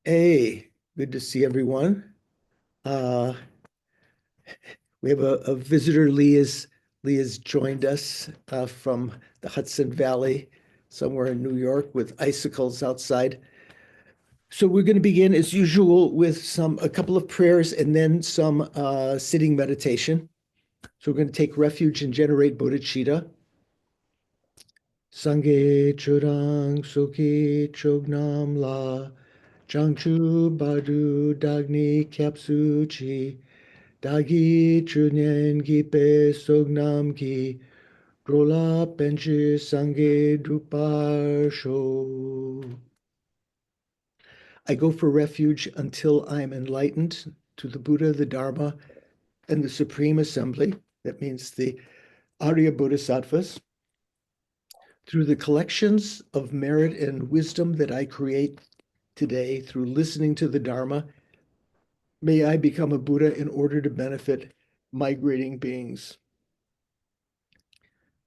Hey, good to see everyone. Uh, we have a visitor. Lee has joined us from the Hudson Valley, somewhere in New York, with icicles outside. So we're going to begin as usual with a couple of prayers and then some sitting meditation. So we're going to take refuge and generate bodhicitta. Sangye churang soki chognam la jangchu badu dagni kyapsu chi. Dagi chunyen gi pe sognam gi drola penchi sange drupar sho. I go for refuge until I'm enlightened to the Buddha, the Dharma, and the Supreme Assembly. That means the Arya Bodhisattvas. Through the collections of merit and wisdom that I create today through listening to the Dharma, may I become a Buddha in order to benefit migrating beings.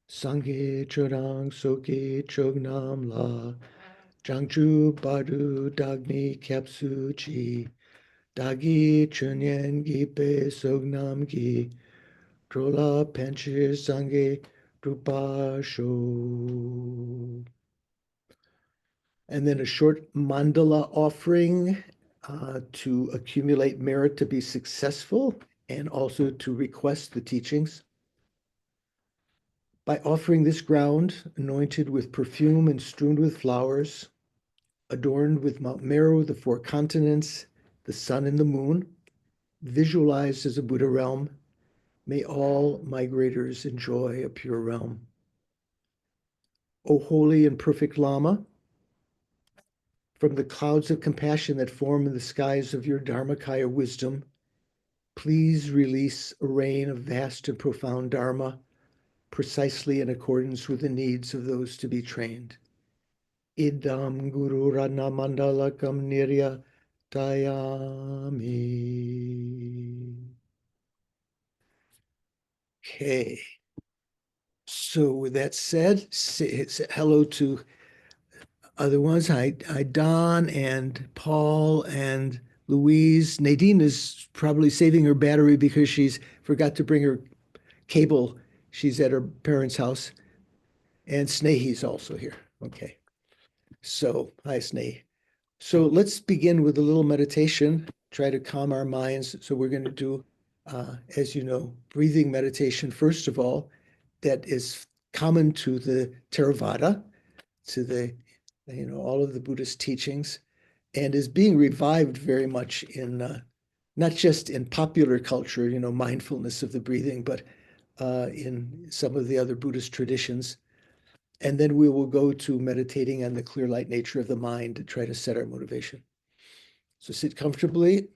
Sangye churang soke chognam la jangchu badu dagni kyapsu chi dagi chunyen gi pe sognam gi trola penche sangye drupa sho. And then a short mandala offering to accumulate merit to be successful and also to request the teachings. By offering this ground, anointed with perfume and strewn with flowers, adorned with Mount Meru, the four continents, the sun and the moon, visualized as a Buddha realm, may all migrators enjoy a pure realm. O holy and perfect Lama, from the clouds of compassion that form in the skies of your Dharmakaya wisdom, please release a rain of vast and profound Dharma, precisely in accordance with the needs of those to be trained. Idam Guru Radna Mandalakam Nirya Tayami. Okay. So with that said, say hello to other ones. Hi, Don and Paul and Louise. Nadine is probably saving her battery because she's forgot to bring her cable. She's at her parents' house. And Snehi's also here. Okay. So, hi, Snehi. So let's begin with a little meditation, try to calm our minds. So we're going to do, as you know, breathing meditation, first of all, that is common to the Theravada, to all of the Buddhist teachings, and is being revived very much in not just in popular culture, mindfulness of the breathing, but in some of the other Buddhist traditions. And then we will go to meditating on the clear light nature of the mind to try to set our motivation. So sit comfortably,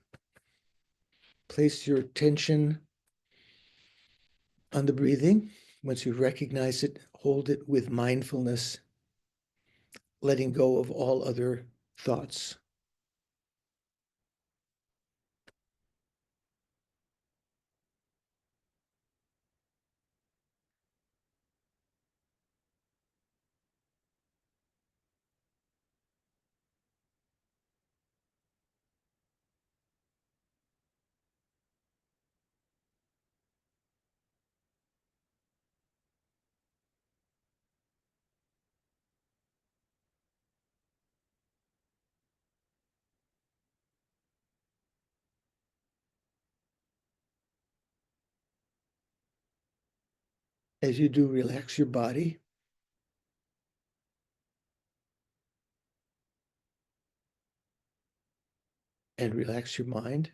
place your attention on the breathing. Once you recognize it, hold it with mindfulness, letting go of all other thoughts. As you do, relax your body and relax your mind.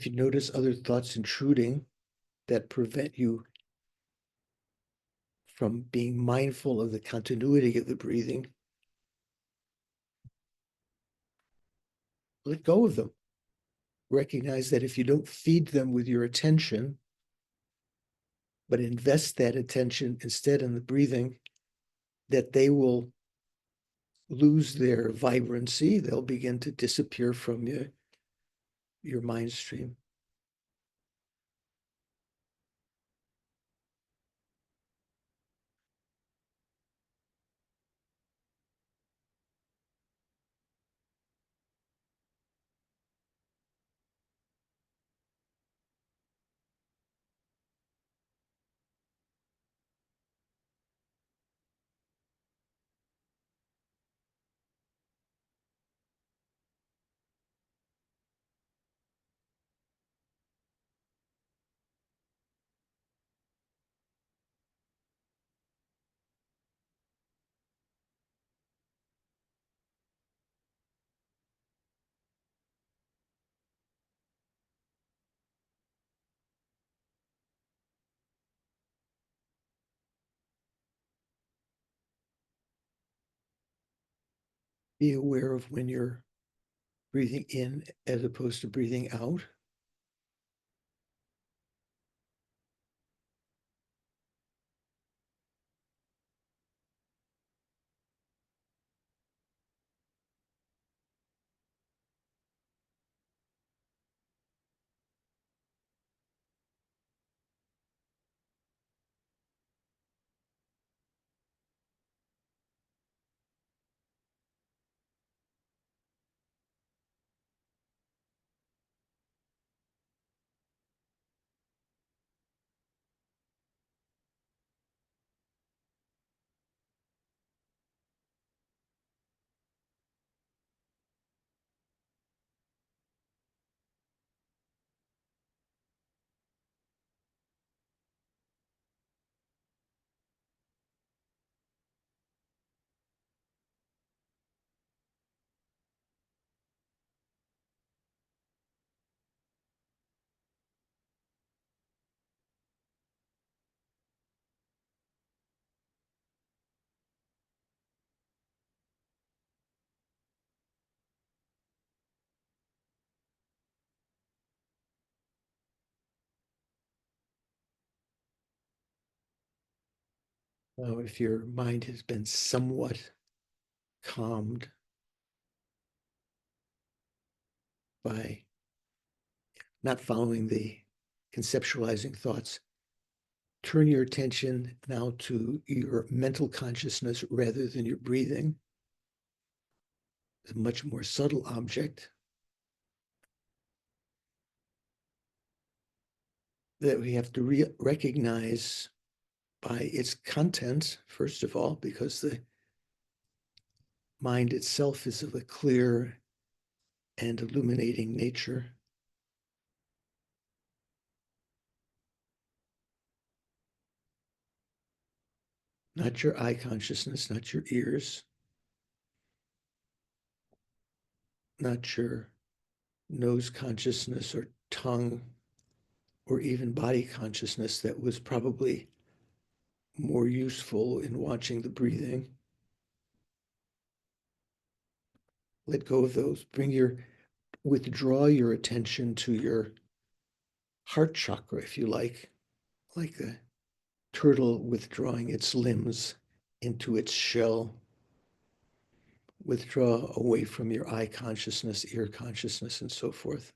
If you notice other thoughts intruding that prevent you from being mindful of the continuity of the breathing, let go of them. Recognize that if you don't feed them with your attention, but invest that attention instead in the breathing, that they will lose their vibrancy. They'll begin to disappear from your mind stream. Be aware of when you're breathing in as opposed to breathing out. Now, if your mind has been somewhat calmed by not following the conceptualizing thoughts, turn your attention now to your mental consciousness rather than your breathing. It's a much more subtle object that we have to recognize by its content, first of all, because the mind itself is of a clear and illuminating nature. Not your eye consciousness, not your ears, not your nose consciousness or tongue or even body consciousness that was probably more useful in watching the breathing. Let go of those. Withdraw your attention to your heart chakra, if you like a turtle withdrawing its limbs into its shell. Withdraw away from your eye consciousness, ear consciousness, and so forth.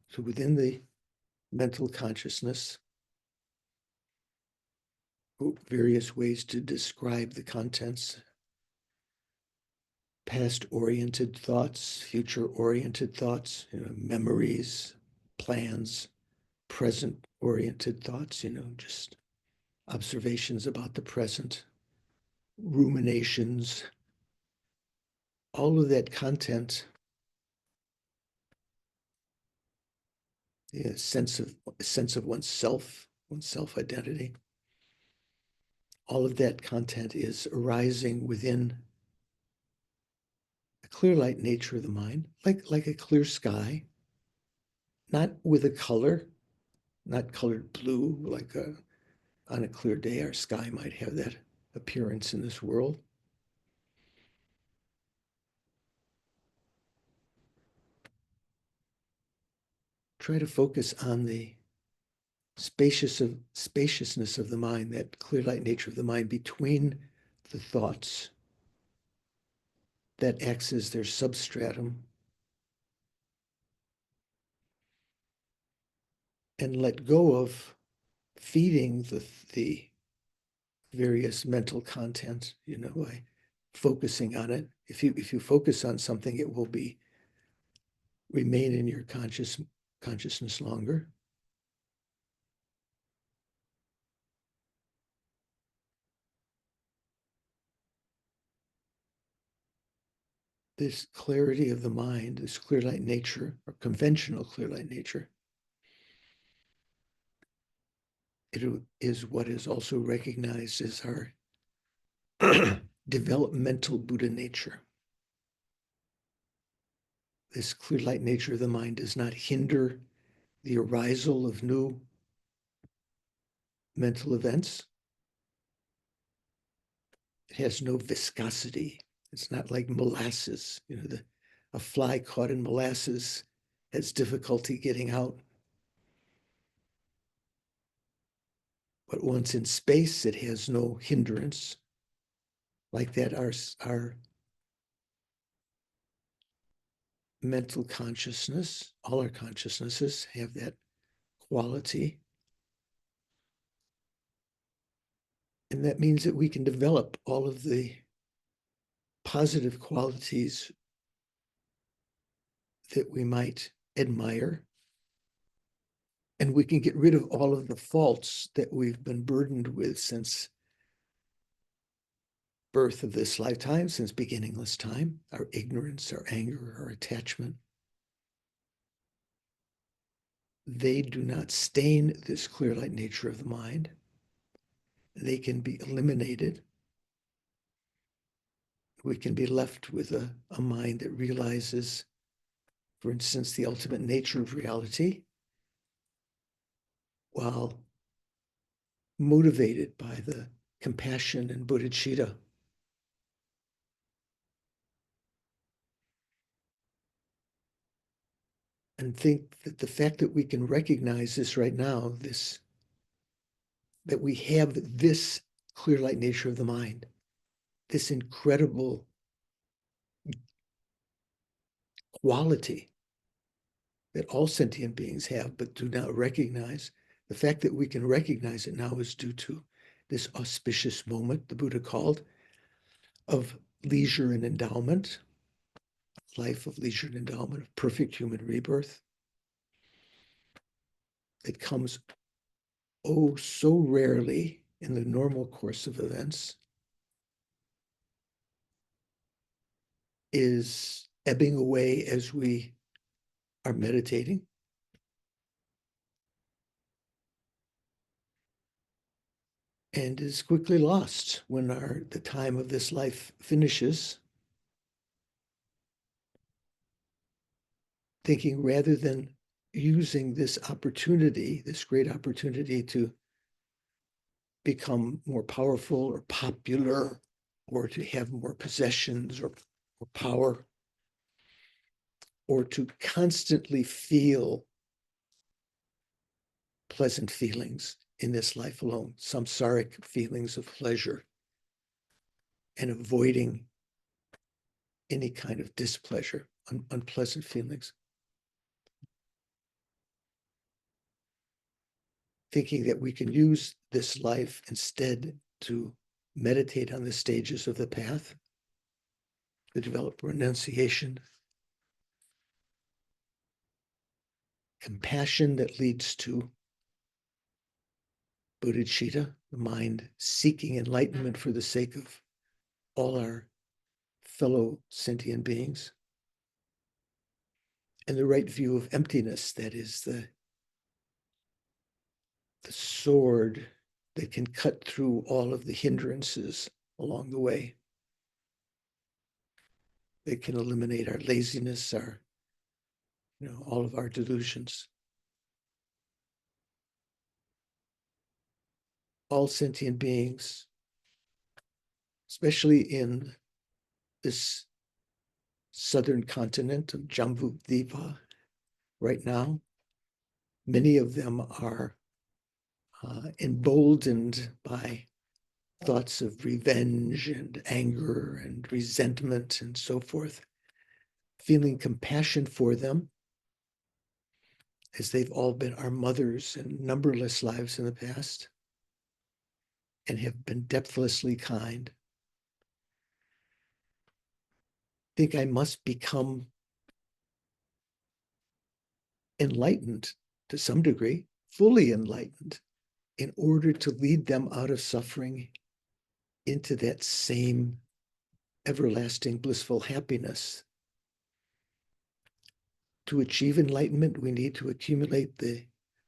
So within the mental consciousness, various ways to describe the contents: past-oriented thoughts, future-oriented thoughts, memories, plans, present-oriented thoughts, just observations about the present, ruminations, all of that content, sense of oneself identity. all of that content is arising within a clear light nature of the mind, like a clear sky, not with a color, not colored blue, like on a clear day, our sky might have that appearance in this world. Try to focus on the spaciousness of the mind, that clear light nature of the mind between the thoughts that acts as their substratum, and let go of feeding the various mental content, by focusing on it. If you focus on something, it will remain in your consciousness longer. This clarity of the mind, this clear light nature, or conventional clear light nature, it is what is also recognized as our developmental Buddha nature. This clear light nature of the mind does not hinder the arisal of new mental events. It has no viscosity. It's not like molasses. A fly caught in molasses has difficulty getting out. But once in space, it has no hindrance. Like that, our mental consciousness, all our consciousnesses have that quality. And that means that we can develop all of the positive qualities that we might admire. And we can get rid of all of the faults that we've been burdened with since birth of this lifetime, since beginningless time, our ignorance, our anger, our attachment. They do not stain this clear light nature of the mind. They can be eliminated. We can be left with a mind that realizes, for instance, the ultimate nature of reality, while motivated by the compassion and bodhicitta. And think that the fact that we can recognize this right now, that we have this clear light nature of the mind, this incredible quality that all sentient beings have but do not recognize. The fact that we can recognize it now is due to this auspicious moment, the Buddha called, of leisure and endowment, life of leisure and endowment, of perfect human rebirth. It comes oh so rarely in the normal course of events, is ebbing away as we are meditating. And is quickly lost when the time of this life finishes. Thinking rather than using this opportunity, this great opportunity to become more powerful or popular, or to have more possessions or power, or to constantly feel pleasant feelings in this life alone, samsaric feelings of pleasure, and avoiding any kind of displeasure, unpleasant feelings. Thinking that we can use this life instead to meditate on the stages of the path, to develop renunciation, compassion that leads to bodhicitta, the mind seeking enlightenment for the sake of all our fellow sentient beings, and the right view of emptiness, that is the sword that can cut through all of the hindrances along the way. That can eliminate our laziness, our, all of our delusions. All sentient beings, especially in this southern continent of Jambudvipa right now, many of them are emboldened by thoughts of revenge and anger and resentment and so forth, feeling compassion for them, as they've all been our mothers in numberless lives in the past and have been depthlessly kind. I think I must become enlightened to some degree, fully enlightened, in order to lead them out of suffering into that same everlasting blissful happiness. To achieve enlightenment, we need to accumulate the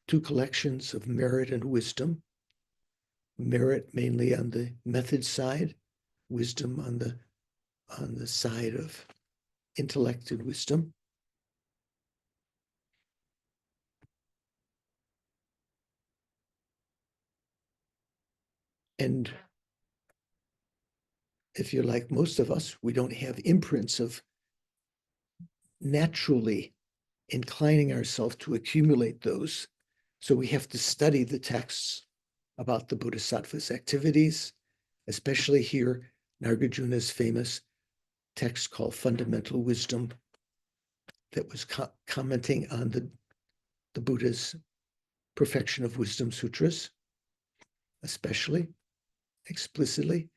two collections of merit and wisdom. Merit mainly on the method side, wisdom on the side of intellect and wisdom. And if you're like most of us, we don't have imprints of naturally inclining ourselves to accumulate those. So we have to study the texts about the Bodhisattva's activities, especially here, Nagarjuna's famous text called Fundamental Wisdom that was commenting on the Buddha's Perfection of Wisdom Sutras, especially, explicitly.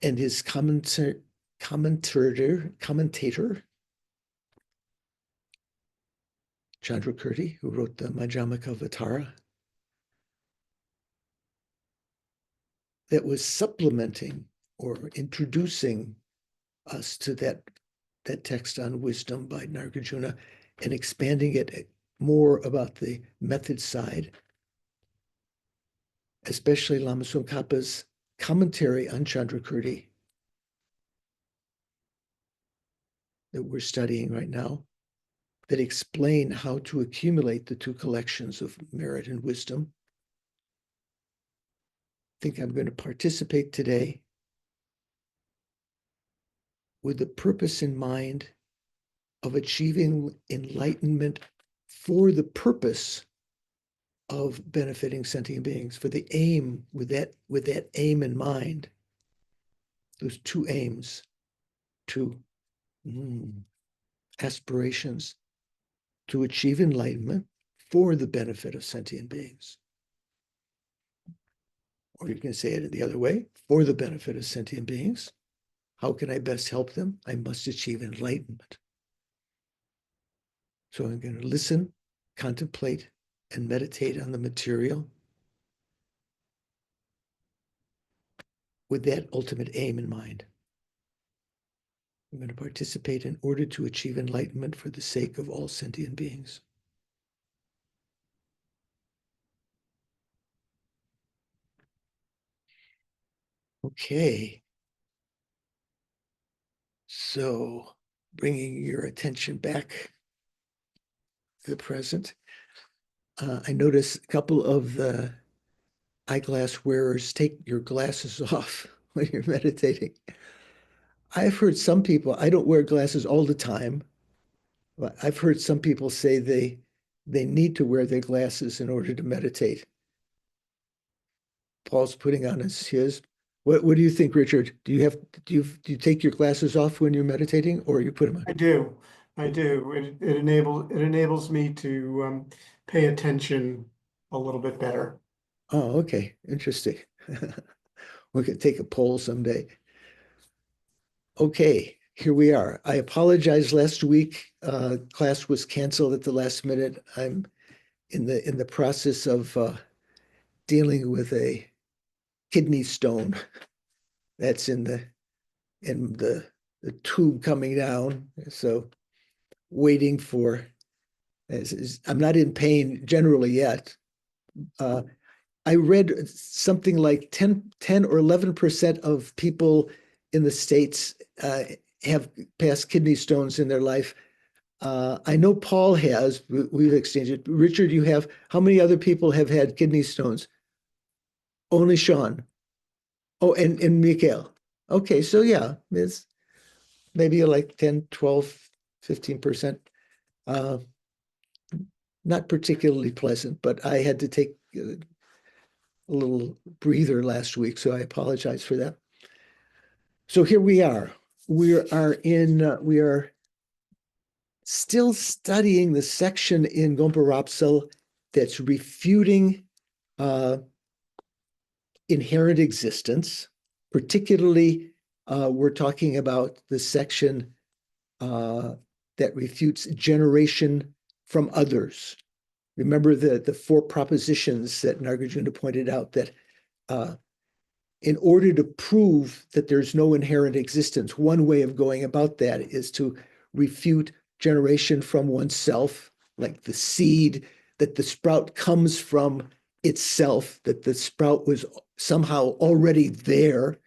And his commentator, Chandrakirti, who wrote the Madhyamaka Vatara, that was supplementing or introducing us to that text on wisdom by Nagarjuna and expanding it more about the method side, especially Lama Tsongkhapa's commentary on Chandrakirti that we're studying right now, that explain how to accumulate the two collections of merit and wisdom. I think I'm going to participate today with the purpose in mind of achieving enlightenment for the purpose of benefiting sentient beings, for the aim, with that aim in mind, those two aims, two aspirations to achieve enlightenment for the benefit of sentient beings. Or you can say it the other way, for the benefit of sentient beings. How can I best help them? I must achieve enlightenment. So I'm going to listen, contemplate, and meditate on the material with that ultimate aim in mind. I'm going to participate in order to achieve enlightenment for the sake of all sentient beings. Okay. So bringing your attention back to the present, I notice a couple of the eyeglass wearers take your glasses off when you're meditating. I've heard some people, I don't wear glasses all the time, but I've heard some people say they need to wear their glasses in order to meditate. Paul's putting on his. What do you think, Richard? Do you take your glasses off when you're meditating, or you put them on? I do. It enables me to pay attention a little bit better. Oh, okay. Interesting. We could take a poll someday. Okay, here we are. I apologize last week. Class was canceled at the last minute. I'm in the process of dealing with a kidney stone that's in the tube coming down. So waiting for, I'm not in pain generally yet. I read something like 10 or 11% of people in the States have passed kidney stones in their life. I know Paul has, we've exchanged it. Richard, you have, how many other people have had kidney stones? Only Sean. Oh, and Mikhail. Okay, so yeah, it's maybe like 10, 12, 15%. Uh, not particularly pleasant, but I had to take a little breather last week, so I apologize for that. So here we are. We are still studying the section in Gompa Rapsal that's refuting inherent existence. Particularly, we're talking about the section that refutes generation from others. Remember the four propositions that Nagarjuna pointed out, that in order to prove that there's no inherent existence, one way of going about that is to refute generation from oneself, like the seed, that the sprout comes from itself, that the sprout was somehow already there.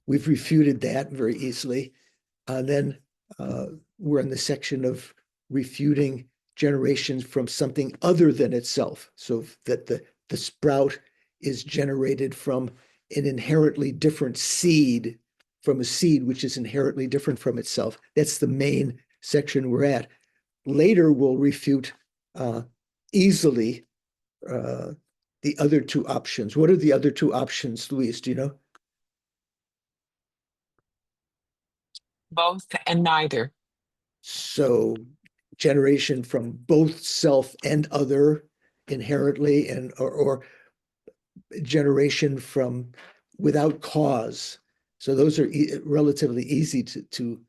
We've refuted that very easily. Then we're in the section of refuting generations from something other than itself, so that the sprout is generated from an inherently different seed, from a seed which is inherently different from itself. That's the main section we're at. Later, we'll refute easily the other two options. What are the other two options, Luis? Do you know? Both and neither. So generation from both self and other inherently, and or generation from without cause. So those are relatively easy to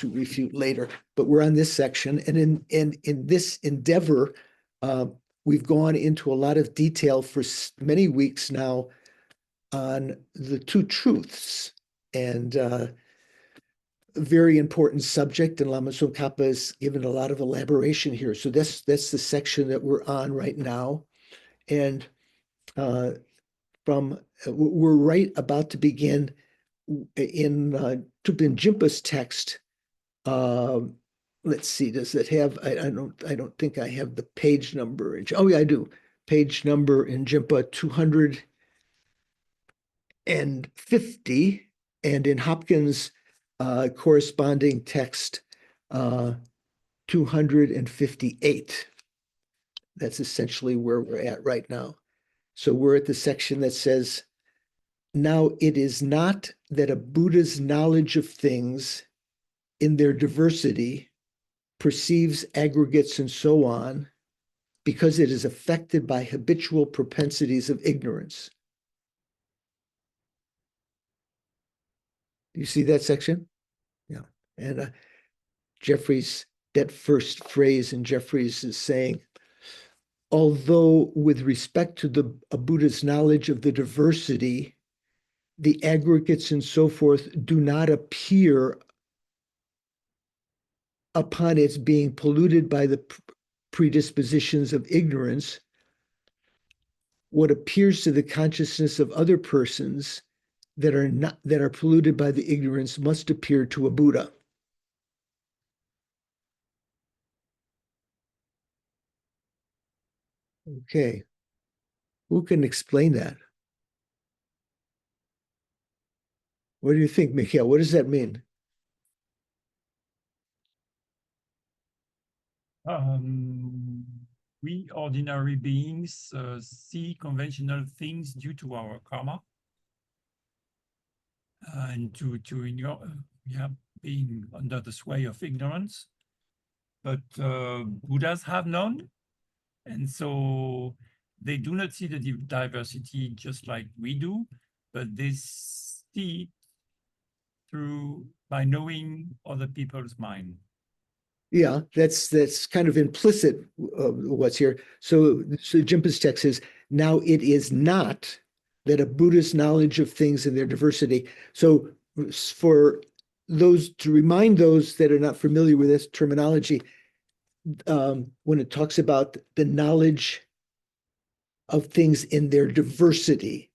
refute later. But we're on this section, and in this endeavor, we've gone into a lot of detail for many weeks now on the two truths, and a very important subject, and Lama Tsong has given a lot of elaboration here. So that's the section that we're on right now, and we're right about to begin in Thupten Jinpa's text. Let's see, does it have? I don't think I have the page number. Oh yeah, I do. Page number in Jinpa 250, and in Hopkins' corresponding text 258. That's essentially where we're at right now. So we're at the section that says, now it is not that a Buddha's knowledge of things in their diversity perceives aggregates and so on, because it is affected by habitual propensities of ignorance. You see that section? Yeah. And Jeffries, that first phrase in Jeffries is saying, although with respect to a Buddha's knowledge of the diversity, the aggregates and so forth do not appear upon its being polluted by the predispositions of ignorance, what appears to the consciousness of other persons that are polluted by the ignorance must appear to a Buddha. Okay. Who can explain that? What do you think, Mikhail? What does that mean? We ordinary beings see conventional things due to our karma, and to being under the sway of ignorance. But Buddhas have none, and so they do not see the diversity just like we do, but they see it by knowing other people's mind. Yeah, that's kind of implicit what's here. So Jimpa's text says, now it is not that a Buddhist knowledge of things in their diversity. So for those, to remind those that are not familiar with this terminology, when it talks about the knowledge of things in their diversity.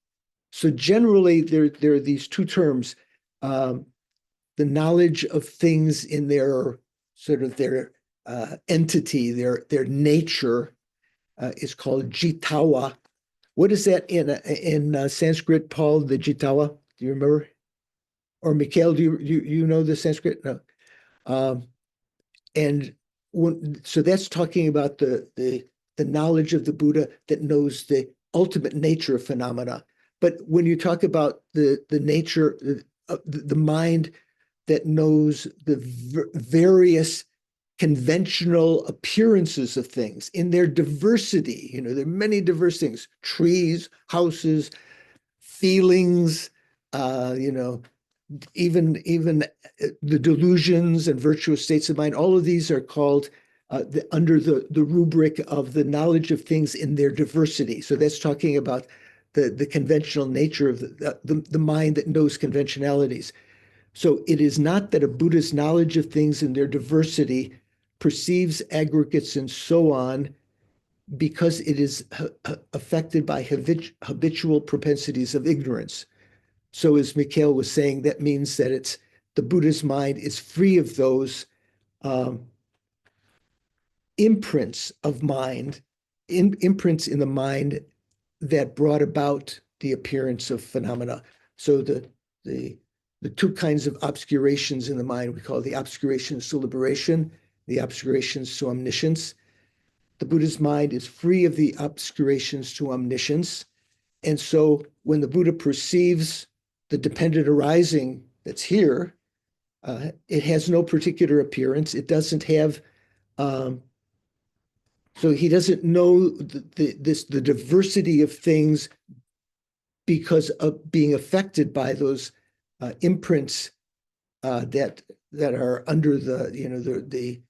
So generally, there are these two terms, the knowledge of things in their sort of their entity, their nature is called jitawa. What is that in Sanskrit, Paul, the jitawa? Do you remember? Or Mikhail, do you know the Sanskrit? No. And so that's talking about the knowledge of the Buddha that knows the ultimate nature of phenomena. But when you talk about the nature, the mind that knows the various conventional appearances of things in their diversity, there are many diverse things: trees, houses, feelings, even the delusions and virtuous states of mind. All of these are called under the rubric of the knowledge of things in their diversity. So that's talking about the conventional nature of the mind that knows conventionalities. So it is not that a Buddha's knowledge of things in their diversity perceives aggregates and so on because it is affected by habitual propensities of ignorance. So as Mikhail was saying, that means that the Buddha's mind is free of those imprints of mind, imprints in the mind that brought about the appearance of phenomena. So the two kinds of obscurations in the mind, we call the obscurations to liberation, the obscurations to omniscience. The Buddha's mind is free of the obscurations to omniscience. And so when the Buddha perceives the dependent arising that's here, it has no particular appearance. It doesn't have, so he doesn't know the diversity of things because of being affected by those imprints that are under the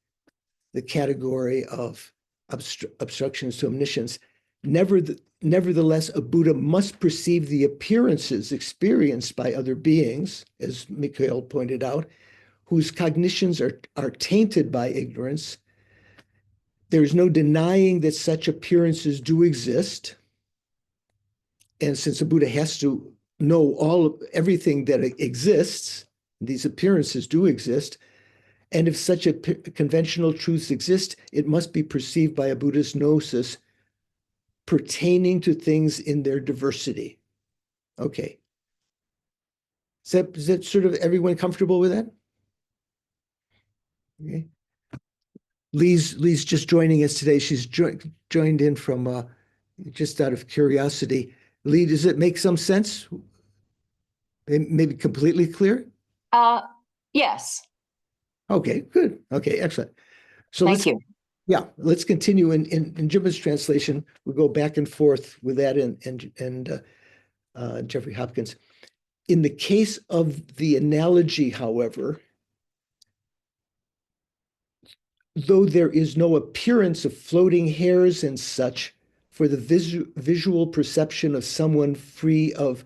category of obstructions to omniscience. Nevertheless, a Buddha must perceive the appearances experienced by other beings, as Mikhail pointed out, whose cognitions are tainted by ignorance. There's no denying that such appearances do exist. And since a Buddha has to know everything that exists, these appearances do exist. And if such a conventional truths exist, it must be perceived by a Buddha's gnosis pertaining to things in their diversity. Okay. Is that sort of everyone comfortable with that? Okay. Lee's just joining us today. She's joined in from just out of curiosity. Lee, does it make some sense? Maybe completely clear? Yes. Okay, good. Okay, excellent. So Thank you. Yeah, let's continue in Jim's translation. We'll go back and forth with that and Jeffrey Hopkins. In the case of the analogy, however, though there is no appearance of floating hairs and such for the visual perception of someone free of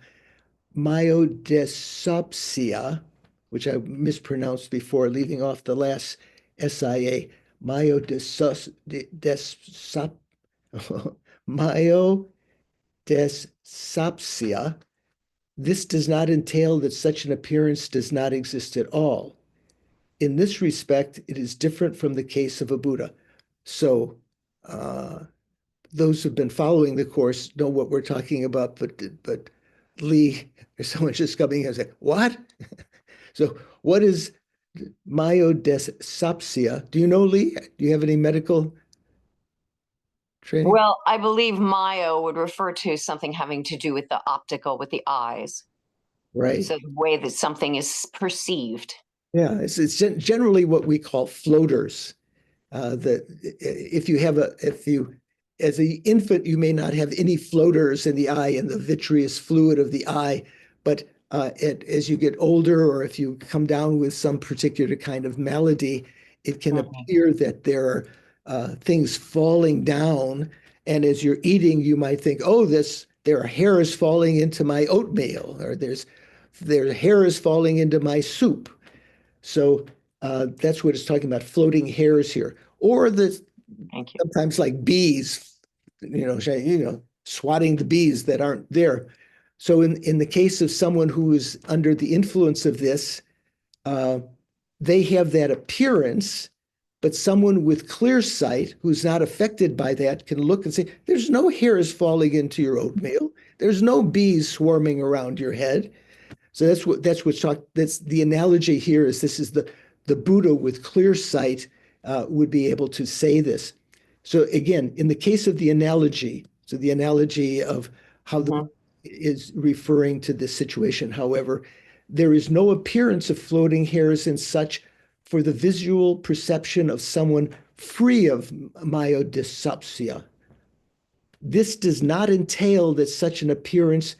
myodesopsia, which I mispronounced before, leaving off the last SIA, myodesopsia, this does not entail that such an appearance does not exist at all. In this respect, it is different from the case of a Buddha. So those who've been following the course know what we're talking about, but Lee, or someone just coming in and say, what? So what is myodesopsia? Do you know, Lee? Do you have any medical training? Well, I believe myo would refer to something having to do with the optical, with the eyes. Right. So the way that something is perceived. Yeah, it's generally what we call floaters. That if you as an infant, you may not have any floaters in the eye and the vitreous fluid of the eye, but as you get older, or if you come down with some particular kind of malady, it can appear that there are things falling down, and as you're eating, you might think, oh, there are hairs falling into my oatmeal, or there are hairs falling into my soup. So that's what it's talking about, floating hairs here. Or Thank you. sometimes like bees, swatting the bees that aren't there. So in the case of someone who is under the influence of this, they have that appearance, but someone with clear sight who's not affected by that can look and say, there's no hairs falling into your oatmeal. There's no bees swarming around your head. So that's the analogy here is this is the Buddha with clear sight would be able to say this. So again, in the case of the analogy, so the analogy of how the is referring to this situation, however, there is no appearance of floating hairs and such for the visual perception of someone free of myodysopsia. This does not entail that such an appearance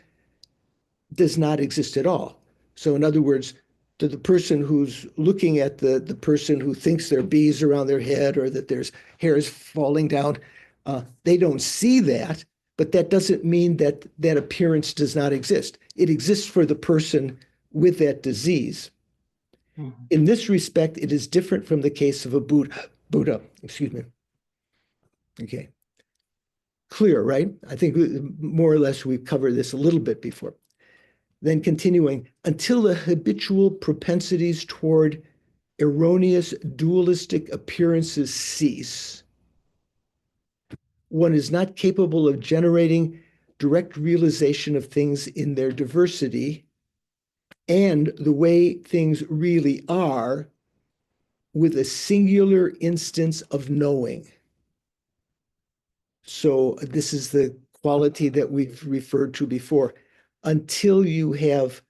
does not exist at all. So in other words, to the person who's looking at the person who thinks there are bees around their head or that there's hairs falling down, they don't see that, but that doesn't mean that that appearance does not exist. It exists for the person with that disease. In this respect, it is different from the case of a Buddha, excuse me. Okay. Clear, right? I think more or less we've covered this a little bit before. Then continuing, until the habitual propensities toward erroneous dualistic appearances cease, one is not capable of generating direct realization of things in their diversity and the way things really are with a singular instance of knowing. So this is the quality that we've referred to before. Until you have,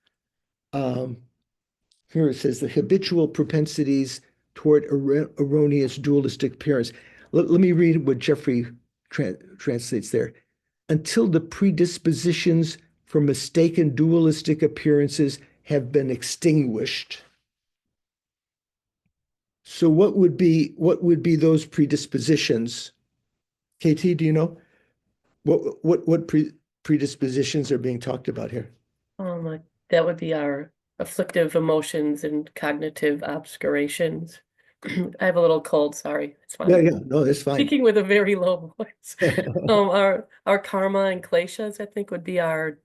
here it says, the habitual propensities toward erroneous dualistic appearance. Let me read what Jeffrey translates there. Until the predispositions for mistaken dualistic appearances have been extinguished. So what would be those predispositions? KT, do you know? What predispositions are being talked about here? That would be our afflictive emotions and cognitive obscurations. I have a little cold, sorry. It's fine. Yeah, no, that's fine. Speaking with a very low voice. Our karma and kleshas, I think, would be our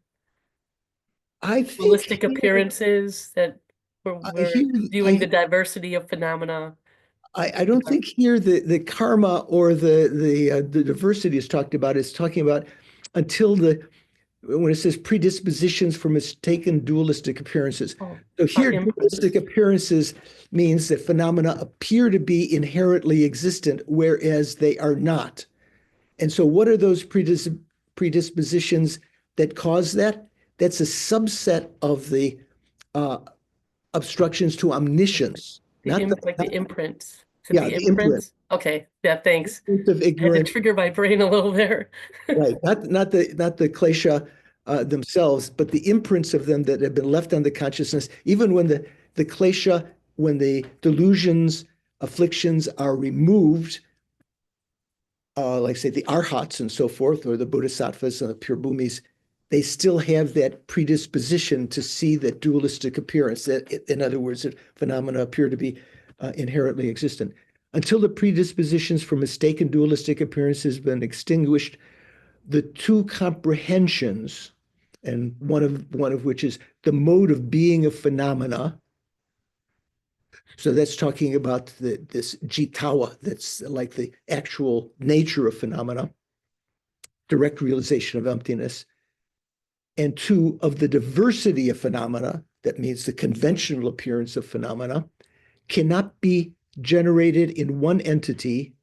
I think dualistic appearances that we're viewing the I diversity of phenomena. don't think here the karma or the diversity is talked about. It's talking about until when it says predispositions for mistaken dualistic appearances. So here, dualistic appearances means that phenomena appear to be inherently existent, whereas they are not. And so what are those predispositions that cause that? That's a subset of the obstructions to omniscience. Like the imprints. Yeah, the imprint. Okay, yeah, thanks. Of I had to ignorance. trigger my brain a little there. Right, not the klesha themselves, but the imprints of them that have been left on the consciousness, even when the klesha, when the delusions, afflictions are removed, like say the arhats and so forth, or the bodhisattvas and the pure bhumis, they still have that predisposition to see that dualistic appearance, that in other words, that phenomena appear to be inherently existent. Until the predispositions for mistaken dualistic appearances have been extinguished, the two comprehensions, and one of which is the mode of being of phenomena. So that's talking about this jitawa, that's like the actual nature of phenomena, direct realization of emptiness. And two, of the diversity of phenomena, that means the conventional appearance of phenomena, cannot be generated in one entity,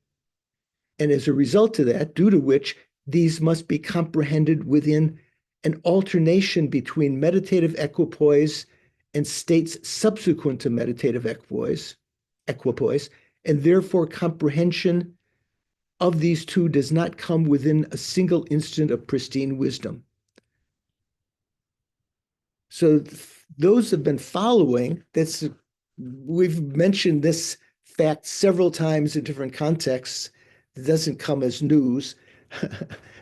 and as a result of that, due to which these must be comprehended within an alternation between meditative equipoise and states subsequent to meditative equipoise, and therefore comprehension of these two does not come within a single instant of pristine wisdom. So those have been following, we've mentioned this fact several times in different contexts. It doesn't come as news,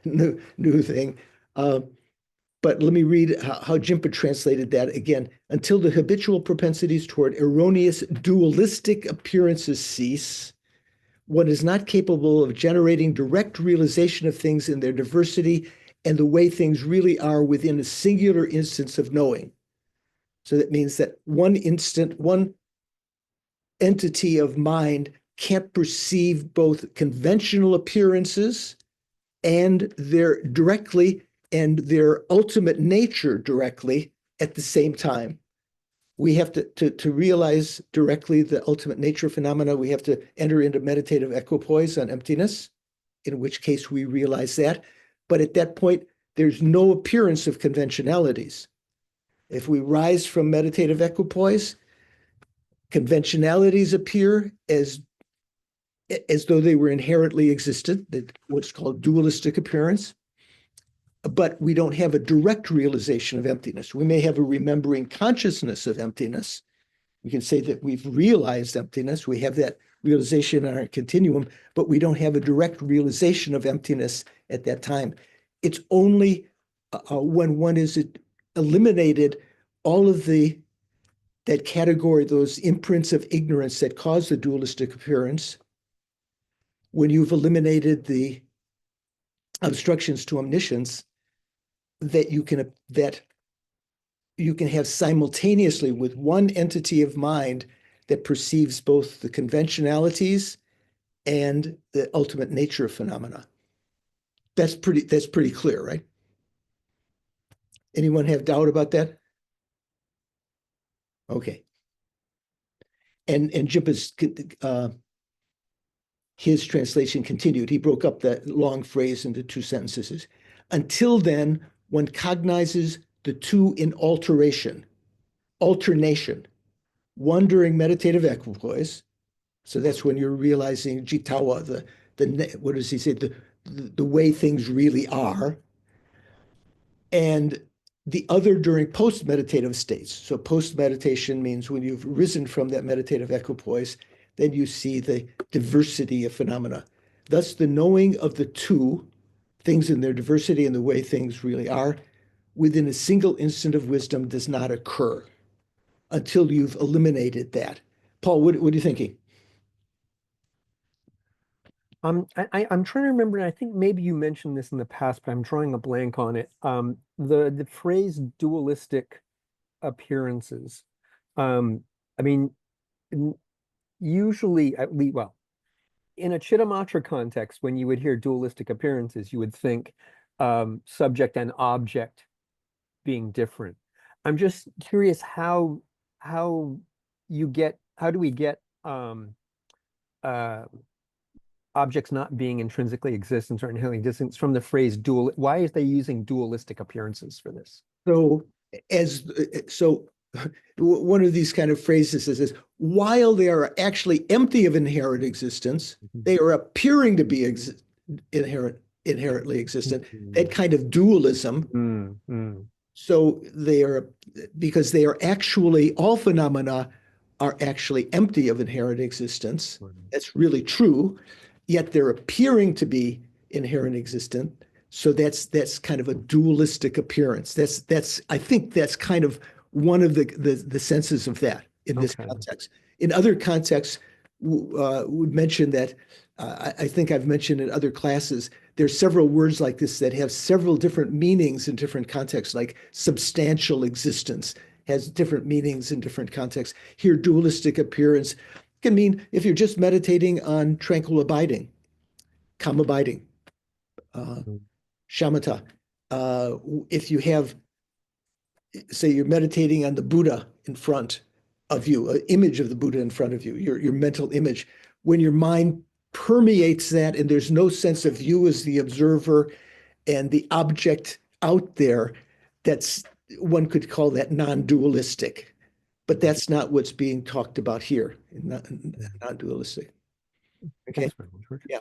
new thing. But let me read how Jimpa translated that again. Until the habitual propensities toward erroneous dualistic appearances cease, one is not capable of generating direct realization of things in their diversity and the way things really are within a singular instance of knowing. So that means that one instant, one entity of mind can't perceive both conventional appearances and their ultimate nature directly at the same time. We have to realize directly the ultimate nature of phenomena. We have to enter into meditative equipoise on emptiness, in which case we realize that. But at that point, there's no appearance of conventionalities. If we rise from meditative equipoise, conventionalities appear as though they were inherently existent, what's called dualistic appearance. But we don't have a direct realization of emptiness. We may have a remembering consciousness of emptiness. We can say that we've realized emptiness. We have that realization on our continuum, but we don't have a direct realization of emptiness at that time. It's only when one is eliminated all of that category, those imprints of ignorance that cause the dualistic appearance, when you've eliminated the obstructions to omniscience, that you can have simultaneously with one entity of mind that perceives both the conventionalities and the ultimate nature of phenomena. That's pretty clear, right? Anyone have doubt about that? Okay. And Jimpa's his translation continued. He broke up that long phrase into two sentences. Until then, one cognizes the two in alternation, one during meditative equipoise. So that's when you're realizing jitawa, what does he say, the way things really are, and the other during post-meditative states. So post-meditation means when you've risen from that meditative equipoise, then you see the diversity of phenomena. Thus, the knowing of the two things in their diversity and the way things really are within a single instant of wisdom does not occur until you've eliminated that. Paul, what are you thinking? I'm trying to remember, and I think maybe you mentioned this in the past, but I'm drawing a blank on it. The phrase dualistic appearances. I mean, usually, well, in a Chittamatra context, when you would hear dualistic appearances, you would think subject and object being different. I'm just curious how do we get objects not being intrinsically existent or inherently existent from the phrase dual? Why is they using dualistic appearances for this? So one of these kind of phrases is while they are actually empty of inherent existence, they are appearing to be inherently existent. That kind of dualism. So because they are actually, all phenomena are actually empty of inherent existence. That's really true, yet they're appearing to be inherent existent. So that's kind of a dualistic appearance. I think that's kind of one of the senses of that in this context. In other contexts, would mention that I think I've mentioned in other classes, there's several words like this that have several different meanings in different contexts, like substantial existence has different meanings in different contexts. Here, dualistic appearance can mean if you're just meditating on tranquil abiding, calm abiding, shamatha. If you have, say you're meditating on the Buddha in front of you, an image of the Buddha in front of you, your mental image, when your mind permeates that and there's no sense of you as the observer and the object out there, one could call that non-dualistic. But that's not what's being talked about here, non-dualistic. Okay. Yeah.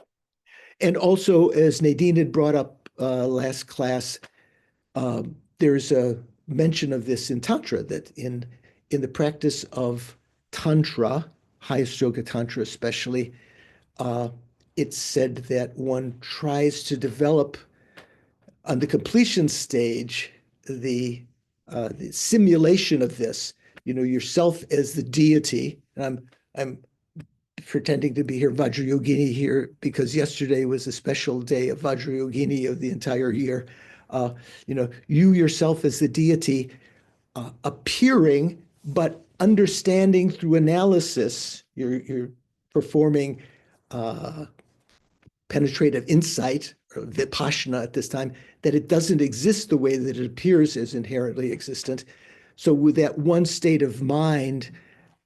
And also, as Nadine had brought up last class, there's a mention of this in Tantra, that in the practice of Tantra, highest yoga Tantra especially, it's said that one tries to develop on the completion stage the simulation of this, yourself as the deity. And I'm pretending to be here Vajrayogini here because yesterday was a special day of Vajrayogini of the entire year. You yourself as the deity appearing, but understanding through analysis. You're performing penetrative insight, or vipassana at this time, that it doesn't exist the way that it appears as inherently existent. So with that one state of mind,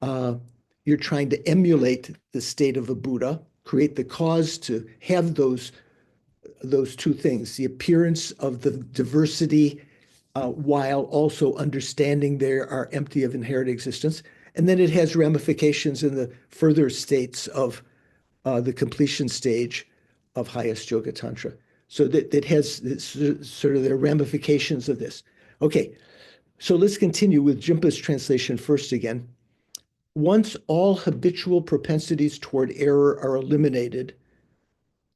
you're trying to emulate the state of a Buddha, create the cause to have those two things, the appearance of the diversity while also understanding they are empty of inherent existence. And then it has ramifications in the further states of the completion stage of highest yoga tantra. So that has sort of the ramifications of this. Okay, so let's continue with Jimpa's translation first again. Once all habitual propensities toward error are eliminated,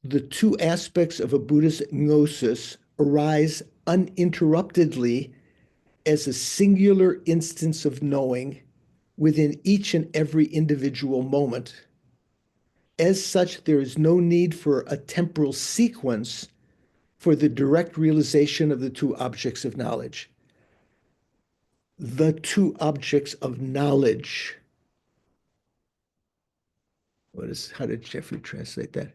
the two aspects of a Buddhist gnosis arise uninterruptedly as a singular instance of knowing within each and every individual moment. As such, there is no need for a temporal sequence for the direct realization of the two objects of knowledge. The two objects of knowledge. How did Jeffrey translate that?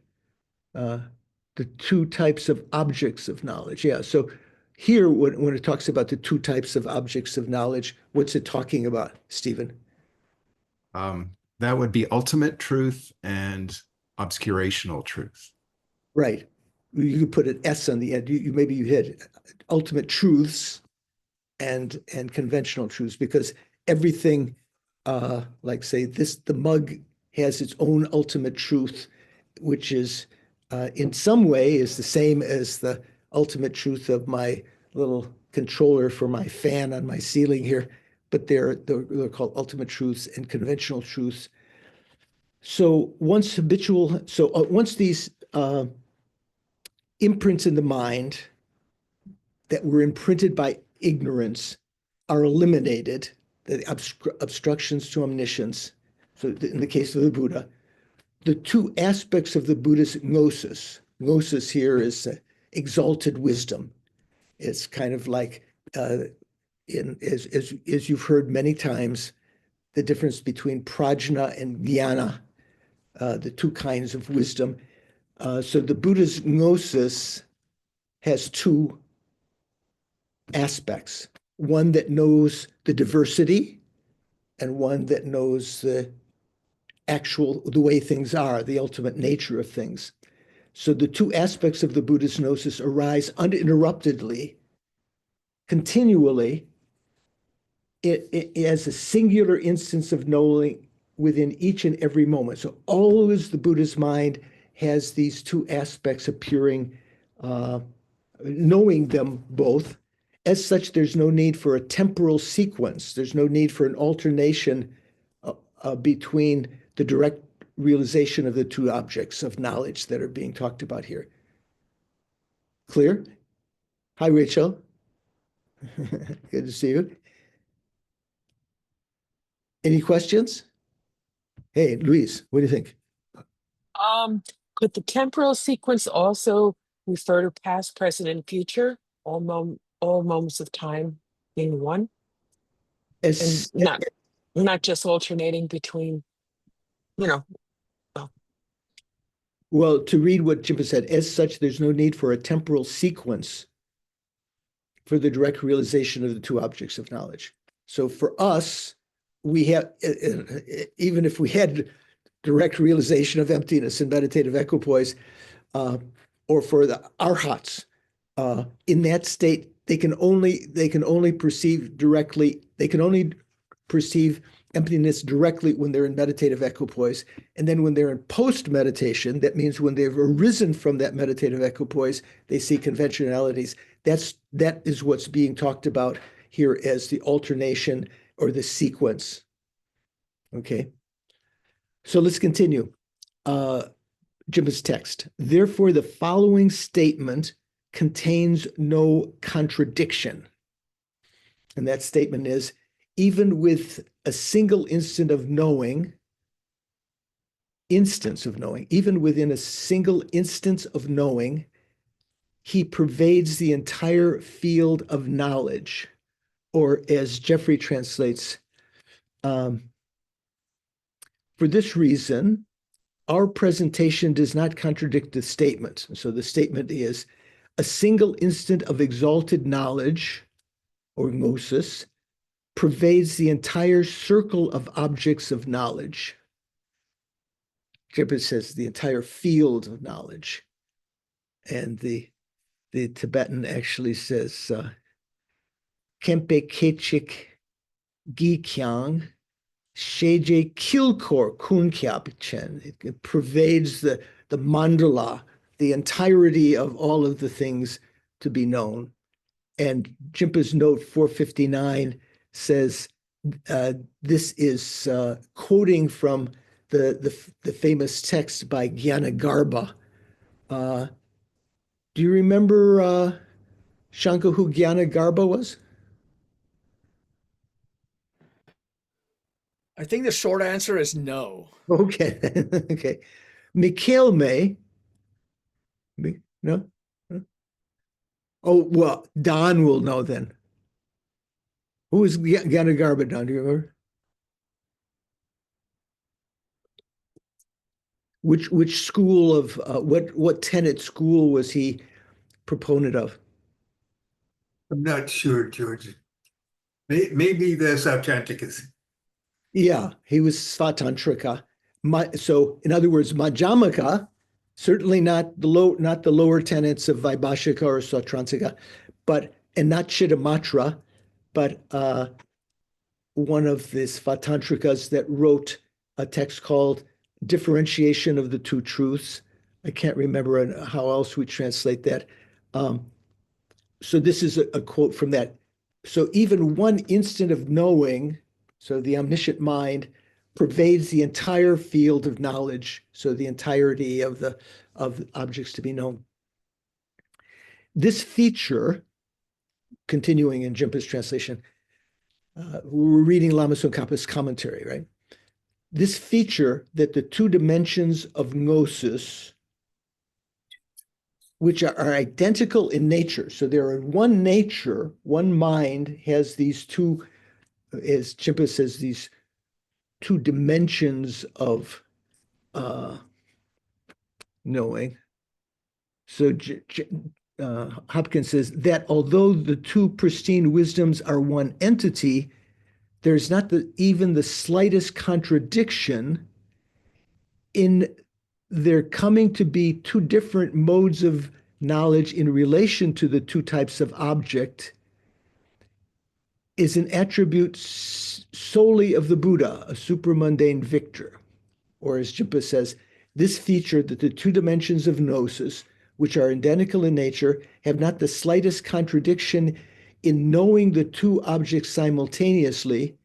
The two types of objects of knowledge. Yeah, so here, when it talks about the two types of objects of knowledge, what's it talking about, Stephen? That would be ultimate truth and obscurational truth. Right. You could put an S on the end. Maybe you hit ultimate truths and conventional truths, because everything, like say the mug has its own ultimate truth, which is in some way is the same as the ultimate truth of my little controller for my fan on my ceiling here, but they're called ultimate truths and conventional truths. So once these imprints in the mind that were imprinted by ignorance are eliminated, the obstructions to omniscience, so in the case of the Buddha, the two aspects of the Buddhist gnosis here is exalted wisdom. It's kind of like, as you've heard many times, the difference between prajna and jnana, the two kinds of wisdom. So the Buddha's gnosis has two aspects, one that knows the diversity and one that knows the way things are, the ultimate nature of things. So the two aspects of the Buddhist gnosis arise uninterruptedly, continually, as a singular instance of knowing within each and every moment. So always the Buddha's mind has these two aspects appearing, knowing them both. As such, there's no need for a temporal sequence. There's no need for an alternation between the direct realization of the two objects of knowledge that are being talked about here. Clear? Hi, Rachel. Good to see you. Any questions? Hey, Luis, what do you think? Could the temporal sequence also refer to past, present, and future? All moments of time being one, and not just alternating between, Well, to read what Jimpa said, as such, there's no need for a temporal sequence for the direct realization of the two objects of knowledge. So for us, we have, even if we had direct realization of emptiness and meditative equipoise, or for the arhats, in that state, they can only perceive directly, they can only perceive emptiness directly when they're in meditative equipoise. And then when they're in post-meditation, that means when they've arisen from that meditative equipoise, they see conventionalities. That is what's being talked about here as the alternation or the sequence. Okay. So let's continue. Jimpa's text. Therefore, the following statement contains no contradiction. And that statement is, even with a single instance of knowing, even within a single instance of knowing, he pervades the entire field of knowledge. Or as Jeffrey translates, for this reason, our presentation does not contradict the statement. So the statement is, a single instant of exalted knowledge, or gnosis, pervades the entire circle of objects of knowledge. Jeppa says the entire field of knowledge. And the Tibetan actually says, Kempe Kechik Gi Kyang, Sheje Kilkor Kun Kyap Chen. It pervades the mandala, the entirety of all of the things to be known. And Jimpa's note 459 says, this is quoting from the famous text by Gyanagarbha. Do you remember, Shankar, who Gyanagarbha was? I think the short answer is no. Okay, okay. Mikhail may. No? Oh, well, Don will know then. Who is Gyanagarbha, Don? Do you remember? Which school of what tenet school was he proponent of? I'm not sure, George. Maybe the Sautranticus. Yeah, he was Svatantrika. So, in other words, Majjhimaka, certainly not the lower tenets of Vaibhashika or Sautrantika, and not Chittamatra, but one of the Svatantrikas that wrote a text called Differentiation of the Two Truths. I can't remember how else we translate that. So this is a quote from that. So even one instant of knowing, so the omniscient mind, pervades the entire field of knowledge, so the entirety of the objects to be known. This feature, continuing in Jimpa's translation, we're reading Lama Tsongkhapa's commentary, right? This feature that the two dimensions of gnosis, which are identical in nature, so they're in one nature, one mind has these two, as Jimpa says, these two dimensions of knowing. So Hopkins says that although the two pristine wisdoms are one entity, there's not even the slightest contradiction in there coming to be two different modes of knowledge in relation to the two types of object is an attribute solely of the Buddha, a supramundane victor. Or as Jimpa says, this feature that the two dimensions of gnosis, which are identical in nature, have not the slightest contradiction in knowing the two objects simultaneously,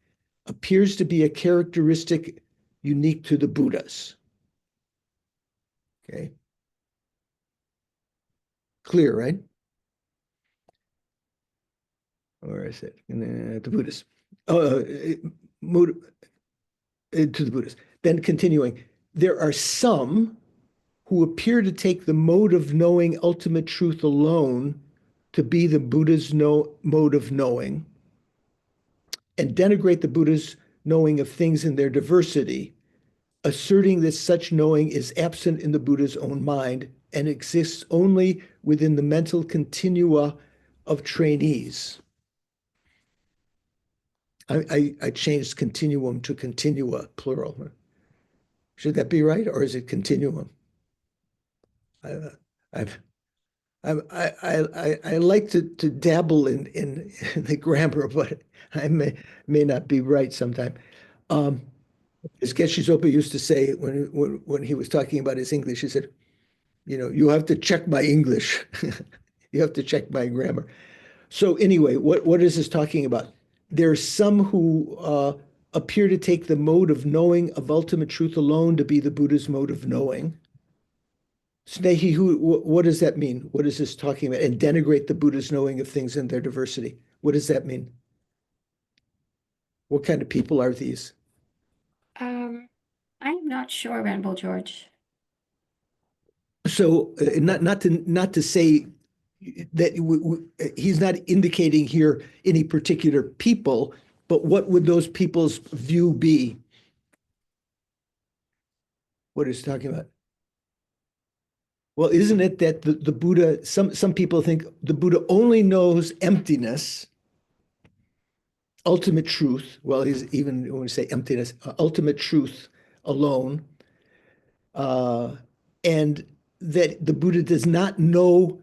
appears to be a characteristic unique to the Buddhas. Okay. Clear, right? Or is it the Buddhists? To the Buddhists. Then continuing, there are some who appear to take the mode of knowing ultimate truth alone to be the Buddha's mode of knowing, and denigrate the Buddha's knowing of things in their diversity, asserting that such knowing is absent in the Buddha's own mind and exists only within the mental continua of trainees. I changed continuum to continua, plural. Should that be right, or is it continuum? I like to dabble in the grammar, but I may not be right sometime. As Geshe Zopa used to say when he was talking about his English, he said, you have to check my English. You have to check my grammar. So anyway, what is this talking about? There are some who appear to take the mode of knowing of ultimate truth alone to be the Buddha's mode of knowing. Snehi, what does that mean? What is this talking about? And denigrate the Buddha's knowing of things in their diversity. What does that mean? What kind of people are these? I'm not sure, Venerable George. So not to say that he's not indicating here any particular people, but what would those people's view be? What is he talking about? Well, isn't it that the Buddha, some people think the Buddha only knows emptiness, ultimate truth. Well, he's even when we say emptiness, ultimate truth alone, and that the Buddha does not know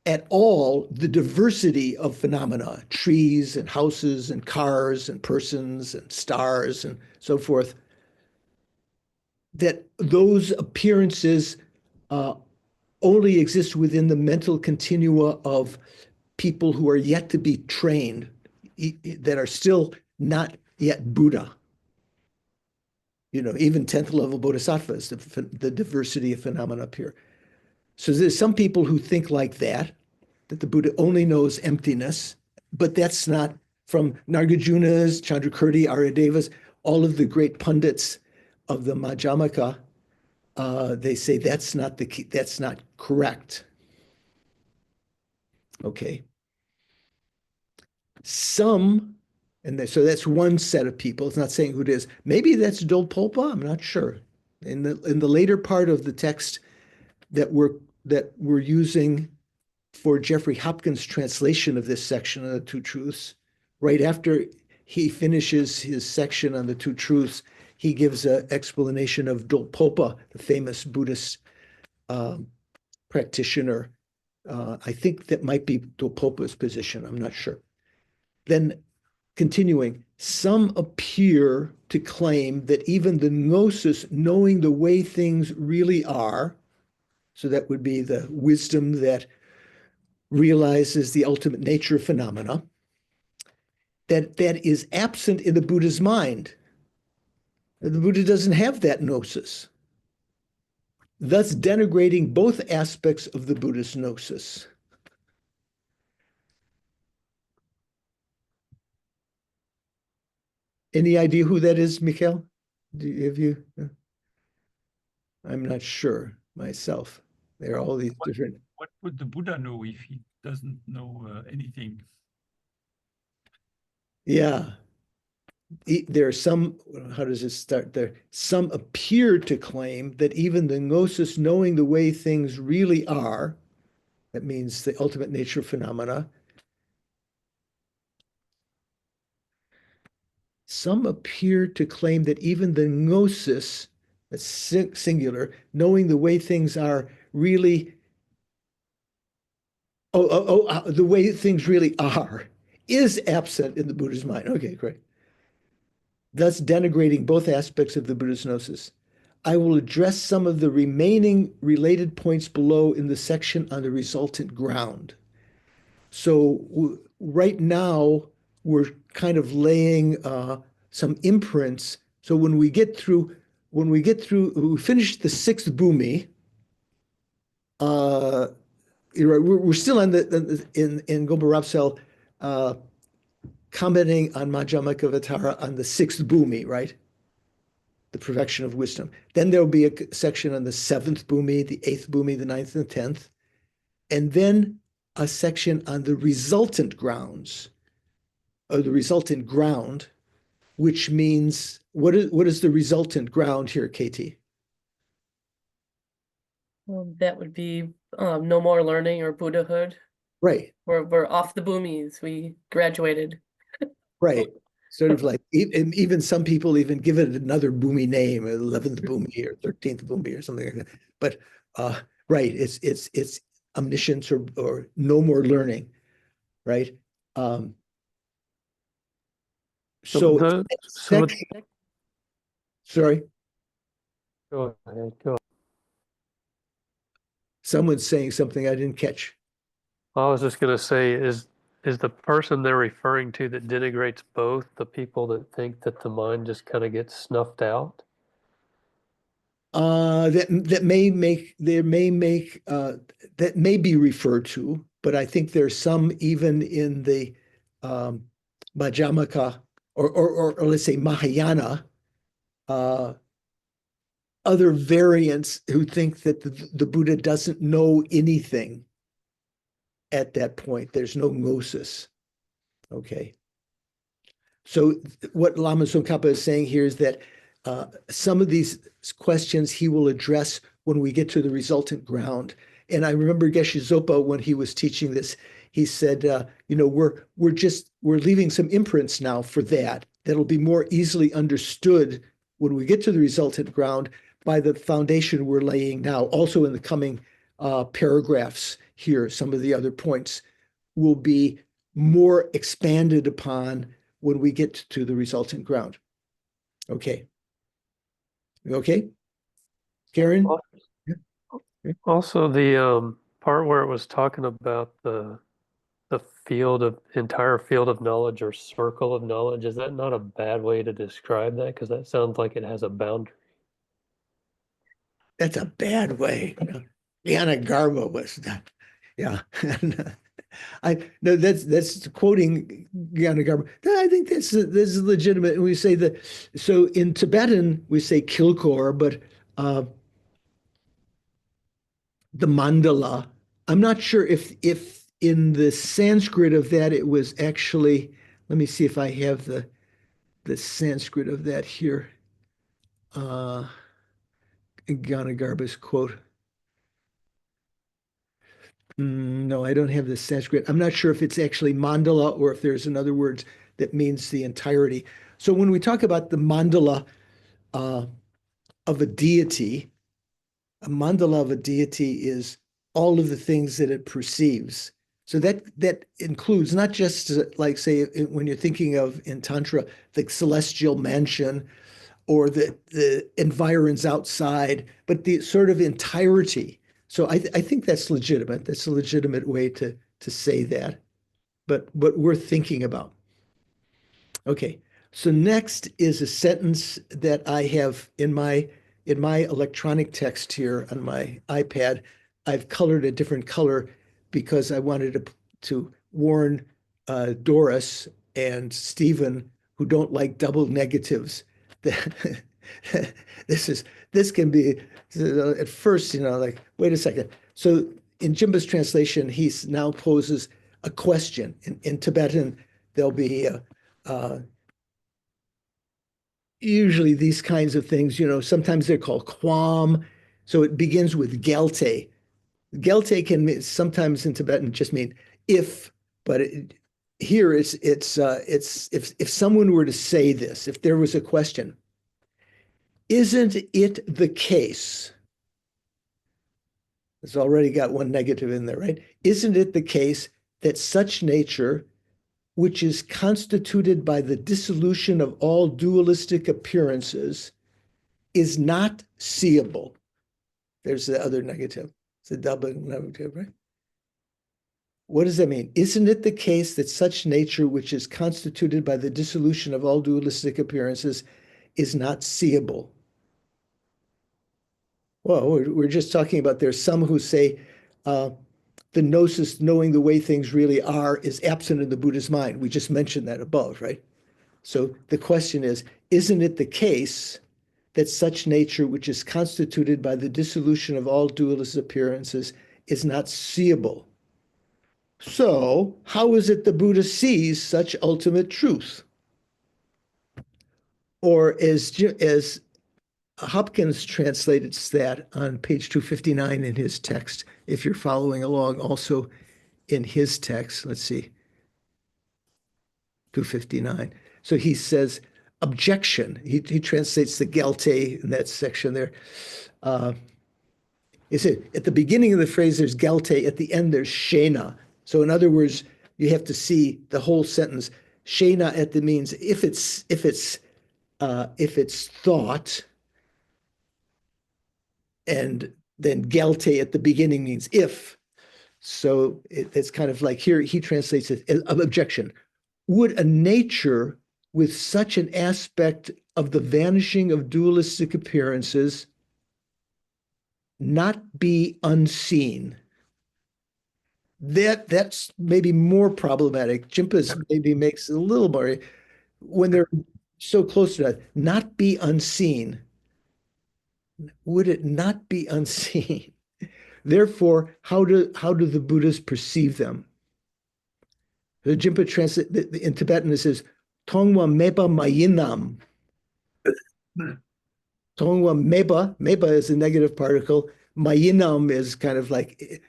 at all the diversity of phenomena, trees and houses and cars and persons and stars and so forth, that those appearances only exist within the mental continua of people who are yet to be trained, that are still not yet Buddha. You know, even 10th level bodhisattvas, the diversity of phenomena appear. So there's some people who think like that the Buddha only knows emptiness, but that's not from Nagarjunas, Chandrakirti, Aryadevas, all of the great pundits of the Madhyamaka. They say that's not the key, that's not correct. Okay. Some, so that's one set of people. It's not saying who it is. Maybe that's Dolpopa. I'm not sure. In the later part of the text that we're using for Jeffrey Hopkins' translation of this section of the Two Truths, right after he finishes his section on the Two Truths, he gives an explanation of Dolpopa, the famous Buddhist practitioner. I think that might be Dolpopa's position. I'm not sure. Then continuing, some appear to claim that even the gnosis, knowing the way things really are, so that would be the wisdom that realizes the ultimate nature of phenomena, that is absent in the Buddha's mind. The Buddha doesn't have that gnosis, thus denigrating both aspects of the Buddhist gnosis. Any idea who that is, Mikhail? Have you? I'm not sure myself. There are all these different. What would the Buddha know if he doesn't know anything? Yeah. There are some, how does it start there? Some appear to claim that even the gnosis, knowing the way things really are, that means the ultimate nature of phenomena, some appear to claim that even the gnosis, that's singular, knowing the way things are really, the way things really are, is absent in the Buddha's mind. Okay, great. Thus denigrating both aspects of the Buddhist gnosis. I will address some of the remaining related points below in the section on the resultant ground. So right now, we're kind of laying some imprints. So when we finish the sixth bhumi, we're still on in Gompa Rapsel commenting on Madhyamaka on the sixth bhumi, right? The perfection of wisdom. Then there'll be a section on the seventh bhumi, the eighth bhumi, the ninth and the 10th. And then a section on the resultant grounds, or the resultant ground, which means, what is the resultant ground here, Katie? Well, that would be no more learning or Buddhahood. Right. We're off the boomies. We graduated. Right. Sort of like, even some people even give it another bhumi name, 11th bhumi or 13th bhumi or something like that. But right, it's omniscience or no more learning, right? So sorry, Go ahead, go. someone's saying something I didn't catch. I was just going to say, is the person they're referring to that denigrates both the people that think that the mind just kind of gets snuffed out? That may be referred to, but I think there's some even in the Madhyamaka or let's say Mahayana, other variants who think that the Buddha doesn't know anything. at that point. There's no gnosis. Okay. So what Lama Tsongkhapa is saying here is that some of these questions he will address when we get to the resultant ground. And I remember Geshe Zopa, when he was teaching this, he said, we're leaving some imprints now for that. That'll be more easily understood when we get to the resultant ground by the foundation we're laying now. Also in the coming paragraphs here, some of the other points will be more expanded upon when we get to the resultant ground. Okay. Okay, Karen? Also, the part where it was talking about the entire field of knowledge or circle of knowledge, is that not a bad way to describe that? Because that sounds like it has a boundary. That's a bad way. Jnana Garba was that. Yeah. No, that's quoting Jnana Garba. I think this is legitimate. And we say that, so in Tibetan, we say Kilkor, but the mandala, I'm not sure if in the Sanskrit of that it was actually, let me see if I have the Sanskrit of that here. Ganagarba's quote. No, I don't have the Sanskrit. I'm not sure if it's actually mandala or if there's another word that means the entirety. So when we talk about the mandala of a deity, a mandala of a deity is all of the things that it perceives. So that includes not just like, say, when you're thinking of in Tantra, the celestial mansion or the environs outside, but the sort of entirety. So I think that's legitimate. That's a legitimate way to say that, but what we're thinking about. Okay, so next is a sentence that I have in my electronic text here on my iPad. I've colored a different color because I wanted to warn Doris and Stephen, who don't like double negatives, that this can be at first, like, wait a second. So in Jimba's translation, he now poses a question. In Tibetan, there'll be usually these kinds of things, sometimes they're called quam. So it begins with gelte. Gelte can sometimes in Tibetan just mean if, but here it's if someone were to say this, if there was a question, isn't it the case? It's already got one negative in there, right? Isn't it the case that such nature, which is constituted by the dissolution of all dualistic appearances, is not seeable? There's the other negative. It's a double negative, right? What does that mean? Isn't it the case that such nature, which is constituted by the dissolution of all dualistic appearances, is not seeable? Well, we're just talking about, there's some who say the gnosis, knowing the way things really are, is absent in the Buddha's mind. We just mentioned that above, right? So the question is, isn't it the case that such nature, which is constituted by the dissolution of all dualist appearances, is not seeable? So how is it the Buddha sees such ultimate truth? Or as Hopkins translates that on page 259 in his text, if you're following along also in his text, let's see, 259. So he says, objection. He translates the gelte in that section there. Is it at the beginning of the phrase there's gelte, at the end there's shena. So in other words, you have to see the whole sentence. Shena at the means if it's thought, and then gelte at the beginning means if. So it's kind of like here he translates it as objection. Would a nature with such an aspect of the vanishing of dualistic appearances not be unseen? That's maybe more problematic. Jimpas maybe makes it a little more, when they're so close to that, not be unseen. Would it not be unseen? Therefore, how do the Buddhas perceive them? The Jinpa translate in Tibetan it says Tongwa meba mayinam. Tongwa meba is a negative particle. Mayinam is kind of like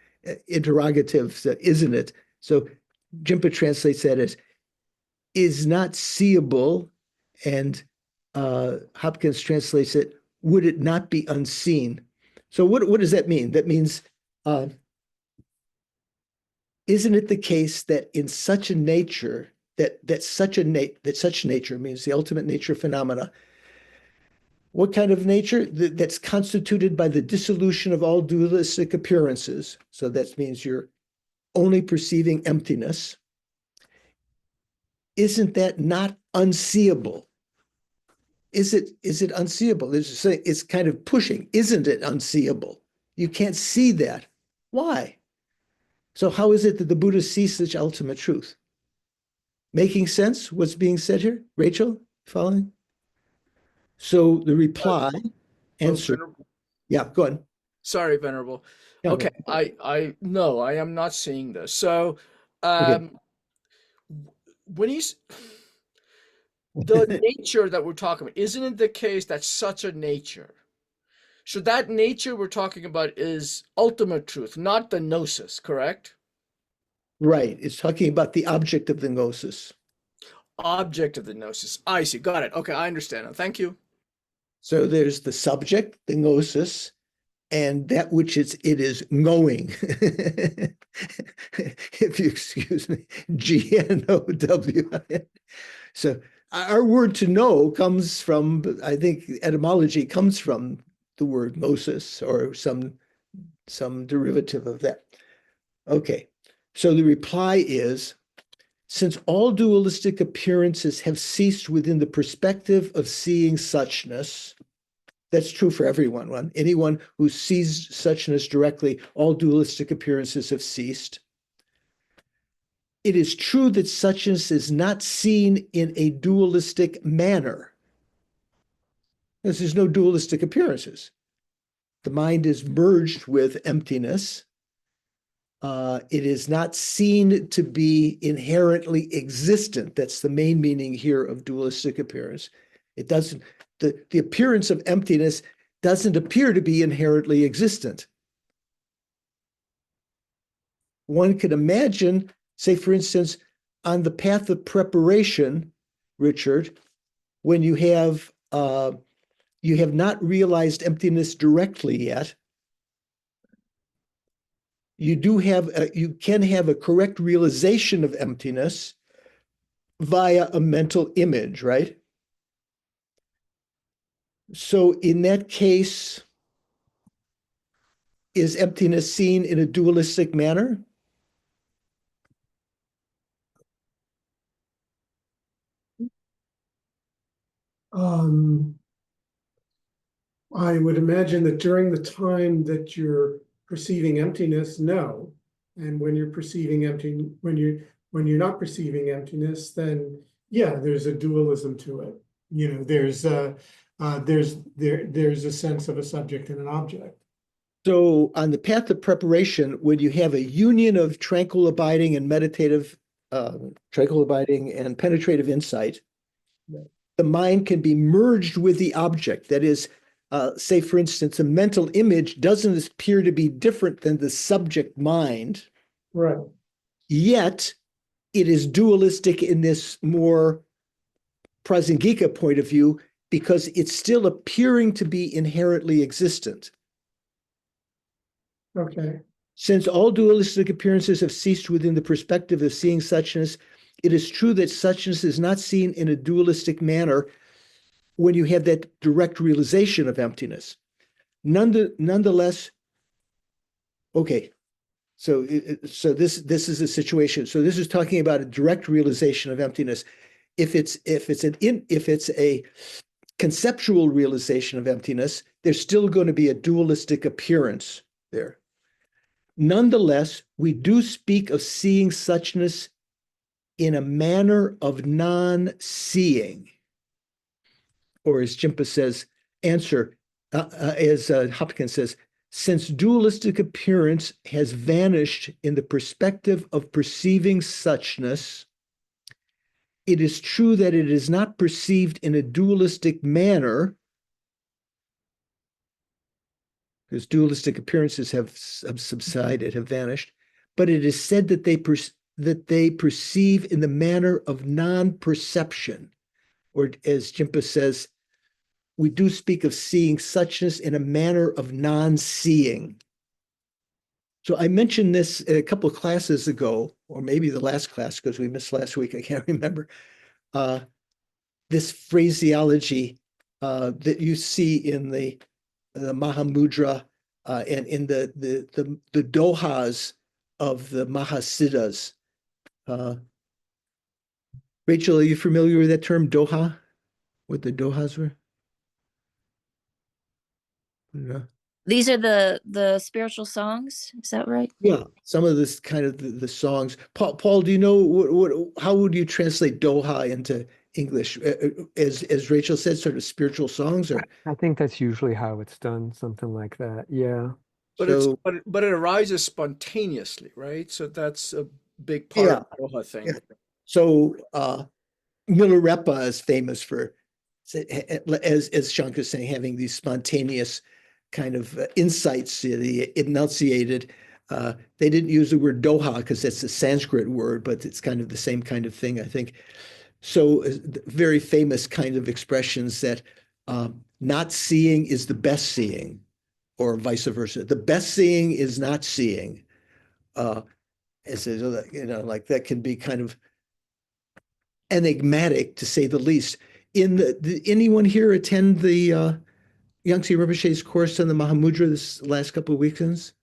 interrogative, so isn't it? So Jinpa translates that as is not seeable, and Hopkins translates it, would it not be unseen? So what does that mean? That means, isn't it the case that in such a nature, that such nature means the ultimate nature of phenomena, what kind of nature? That's constituted by the dissolution of all dualistic appearances. So that means you're only perceiving emptiness. Isn't that not unseeable? Is it unseeable? It's kind of pushing. Isn't it unseeable? You can't see that. Why? So how is it that the Buddha sees such ultimate truth? Making sense? What's being said here? Rachel, following? So the reply, answer. Venerable. Yeah, go on. Sorry, Venerable. Yeah, Okay, go. no, I am not seeing this. So, Okay. when he's the nature that we're talking about, isn't it the case that such a nature? So that nature we're talking about is ultimate truth, not the gnosis, correct? Right. It's talking about the object of the gnosis. Object of the gnosis. I see. Got it. Okay, I understand now. Thank you. So there's the subject, the gnosis, and that which it is knowing. If you excuse me, G-N-O-W. So our word to know comes from, I think etymology comes from the word gnosis or some derivative of that. Okay, so the reply is, since all dualistic appearances have ceased within the perspective of seeing suchness, that's true for everyone. Anyone who sees suchness directly, all dualistic appearances have ceased. It is true that suchness is not seen in a dualistic manner. Because there's no dualistic appearances. The mind is merged with emptiness. It is not seen to be inherently existent. That's the main meaning here of dualistic appearance. It doesn't, the appearance of emptiness doesn't appear to be inherently existent. One could imagine, say, for instance, on the path of preparation, Richard, when you have not realized emptiness directly yet, you can have a correct realization of emptiness via a mental image, right? So in that case, is emptiness seen in a dualistic manner? I would imagine that during the time that you're perceiving emptiness, no. And when you're perceiving when you're not perceiving emptiness, then yeah, there's a dualism to it. You know, there's a sense of a subject and an object. So on the path of preparation, when you have a union of tranquil abiding and meditative, tranquil abiding and penetrative insight, the mind can be merged with the object. That is, say, for instance, a mental image doesn't appear to be different than the subject mind. Right. Yet, it is dualistic in this more Prasangika point of view because it's still appearing to be inherently existent. Okay. Since all dualistic appearances have ceased within the perspective of seeing suchness, it is true that suchness is not seen in a dualistic manner when you have that direct realization of emptiness. Nonetheless, okay, so this is a situation. So this is talking about a direct realization of emptiness. If it's a conceptual realization of emptiness, there's still going to be a dualistic appearance there. Nonetheless, we do speak of seeing suchness in a manner of non-seeing. Or as Jinpa says, as Hopkins says, since dualistic appearance has vanished in the perspective of perceiving suchness, it is true that it is not perceived in a dualistic manner, because dualistic appearances have subsided, have vanished, but it is said that they perceive in the manner of non-perception, or as Jimpa says, we do speak of seeing suchness in a manner of non-seeing. So I mentioned this a couple of classes ago, or maybe the last class because we missed last week, I can't remember. This phraseology that you see in the Mahamudra and in the dohas of the Mahasiddhas. Rachel, are you familiar with that term, doha? What the dohas were? Yeah. These are the spiritual songs, is that right? Yeah, some of this kind of the songs. Paul, do you know how would you translate doha into English? As Rachel said, sort of spiritual songs, or I think that's usually how it's done, something like that. Yeah. But so, but it arises spontaneously, right? So that's a big part yeah. of the Doha thing. Yeah. So Milarepa is famous for, as Shankar is saying, having these spontaneous kind of insights that he enunciated. They didn't use the word doha because that's a Sanskrit word, but it's kind of the same kind of thing, I think. So very famous kind of expressions that not seeing is the best seeing, or vice versa. The best seeing is not seeing. Like that can be kind of enigmatic, to say the least. Anyone here attend the Yangtze Rinpoche's course on the Mahamudra this last couple of weekends?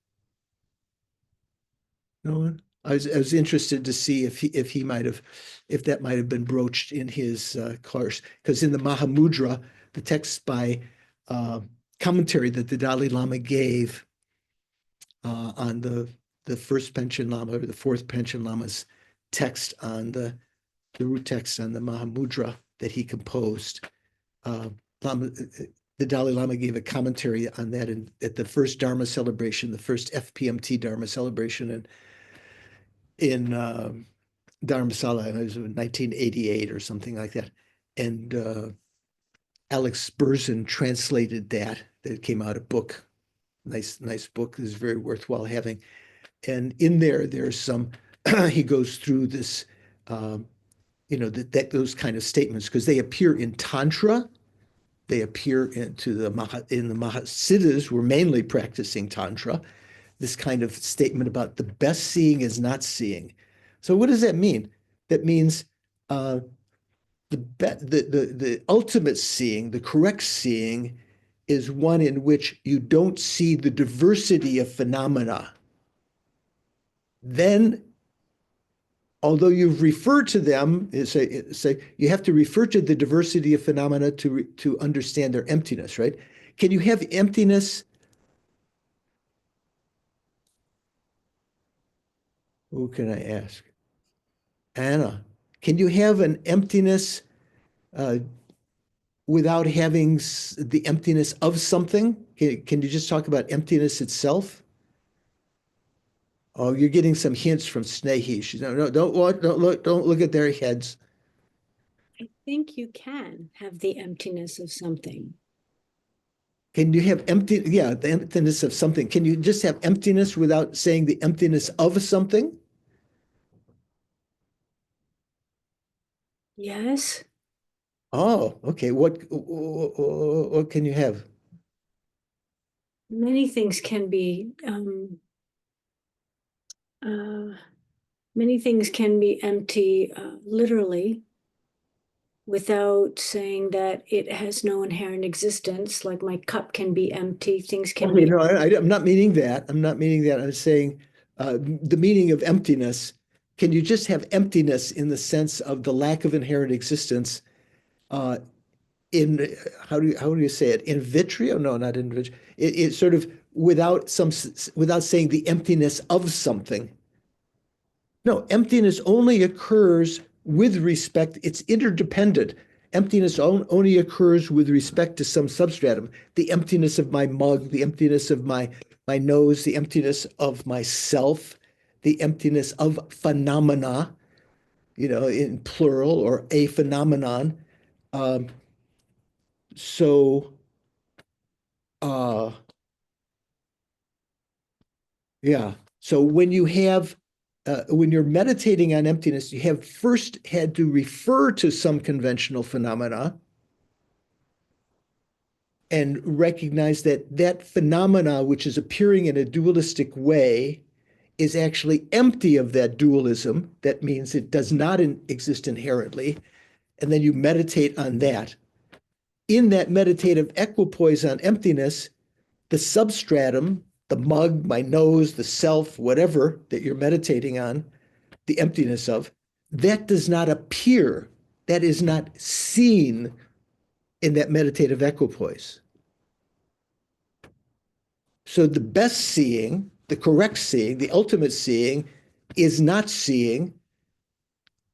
No one? I was interested to see if that might have been broached in his course, because in the Mahamudra, the text by commentary that the Dalai Lama gave on the first Panchen Lama or the fourth Panchen Lama's text on the root text on the Mahamudra that he composed. The Dalai Lama gave a commentary on that at the first Dharma celebration, the first FPMT Dharma celebration in Dharamsala. It was in 1988 or something like that. And Alex Berzin translated that. That came out a book. Nice book. It's very worthwhile having. And in there's some, he goes through this, those kind of statements, because they appear in Tantra. They appear in the Mahasiddhas were mainly practicing Tantra. This kind of statement about the best seeing is not seeing. So what does that mean? That means the ultimate seeing, the correct seeing, is one in which you don't see the diversity of phenomena. Then, although you've referred to them, say you have to refer to the diversity of phenomena to understand their emptiness, right? Can you have emptiness? Who can I ask? Anna, can you have an emptiness without having the emptiness of something? Can you just talk about emptiness itself? Oh, you're getting some hints from Snehi. She's no, don't look at their heads. I think you can have the emptiness of something. Can you have the emptiness of something? Can you just have emptiness without saying the emptiness of something? Yes. Oh, okay. What can you have? Many things can be empty, literally, without saying that it has no inherent existence. Like my cup can be empty. Things can be. No, I'm not meaning that. I'm not meaning that. I'm saying the meaning of emptiness. Can you just have emptiness in the sense of the lack of inherent existence? In how do you say it? In vitro? No, not in vitro. It's sort of without saying the emptiness of something. No, emptiness only occurs with respect. It's interdependent. Emptiness only occurs with respect to some substratum. The emptiness of my mug, the emptiness of my nose, the emptiness of myself, the emptiness of phenomena, in plural, or a phenomenon. So, yeah. So when you're meditating on emptiness, you have first had to refer to some conventional phenomena and recognize that that phenomena, which is appearing in a dualistic way, is actually empty of that dualism. That means it does not exist inherently. And then you meditate on that. In that meditative equipoise on emptiness, the substratum, the mug, my nose, the self, whatever that you're meditating on, the emptiness of, that does not appear, that is not seen in that meditative equipoise. So the best seeing, the correct seeing, the ultimate seeing is not seeing.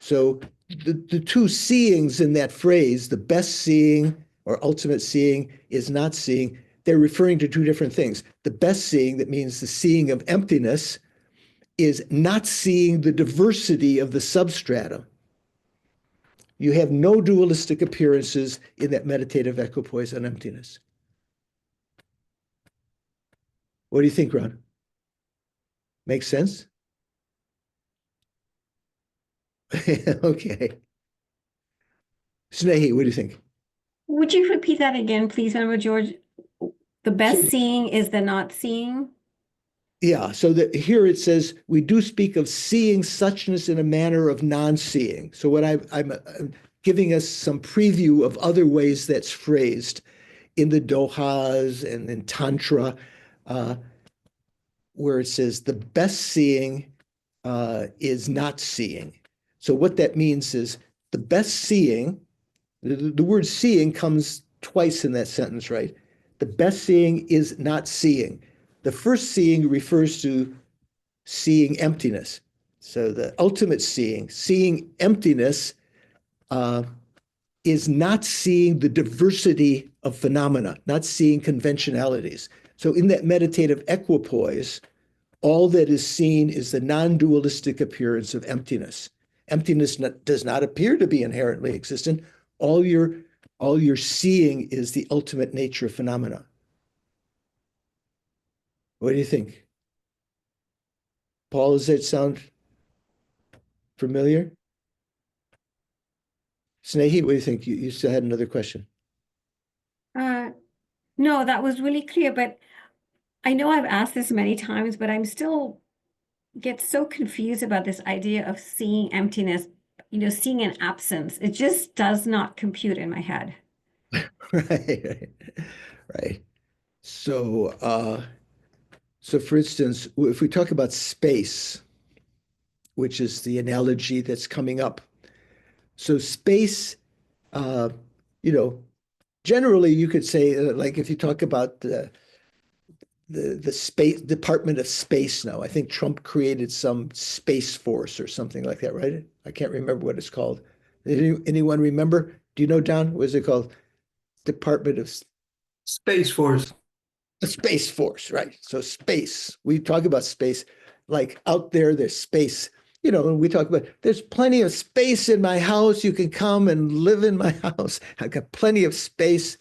So the two seeings in that phrase, the best seeing or ultimate seeing is not seeing, they're referring to two different things. The best seeing, that means the seeing of emptiness, is not seeing the diversity of the substratum. You have no dualistic appearances in that meditative equipoise on emptiness. What do you think, Ron? Makes sense? Okay. Snehi, what do you think? Would you repeat that again, please, Venerable George? The best seeing is the not seeing? Yeah, so here it says, we do speak of seeing suchness in a manner of non-seeing. So what I'm giving us some preview of other ways that's phrased in the Dohas and in Tantra, where it says the best seeing is not seeing. So what that means is the best seeing, the word seeing comes twice in that sentence, right? The best seeing is not seeing. The first seeing refers to seeing emptiness. So the ultimate seeing emptiness, is not seeing the diversity of phenomena, not seeing conventionalities. So in that meditative equipoise, all that is seen is the non-dualistic appearance of emptiness. Emptiness does not appear to be inherently existent. All you're seeing is the ultimate nature of phenomena. What do you think? Paul, does that sound familiar? Snehi, what do you think? You still had another question. No, that was really clear, but I know I've asked this many times, but I'm still get so confused about this idea of seeing emptiness, seeing an absence. It just does not compute in my head. Right. So, so for instance, if we talk about space, which is the analogy that's coming up. So space, generally you could say, like if you talk about the space Department of Space now, I think Trump created some Space Force or something like that, right? I can't remember what it's called. Anyone remember? Do you know, Don? What is it called? Department of Space Force. The Space Force, right? So space, we talk about space, like out there's space, and we talk about there's plenty of space in my house. You can come and live in my house. I've got plenty of space.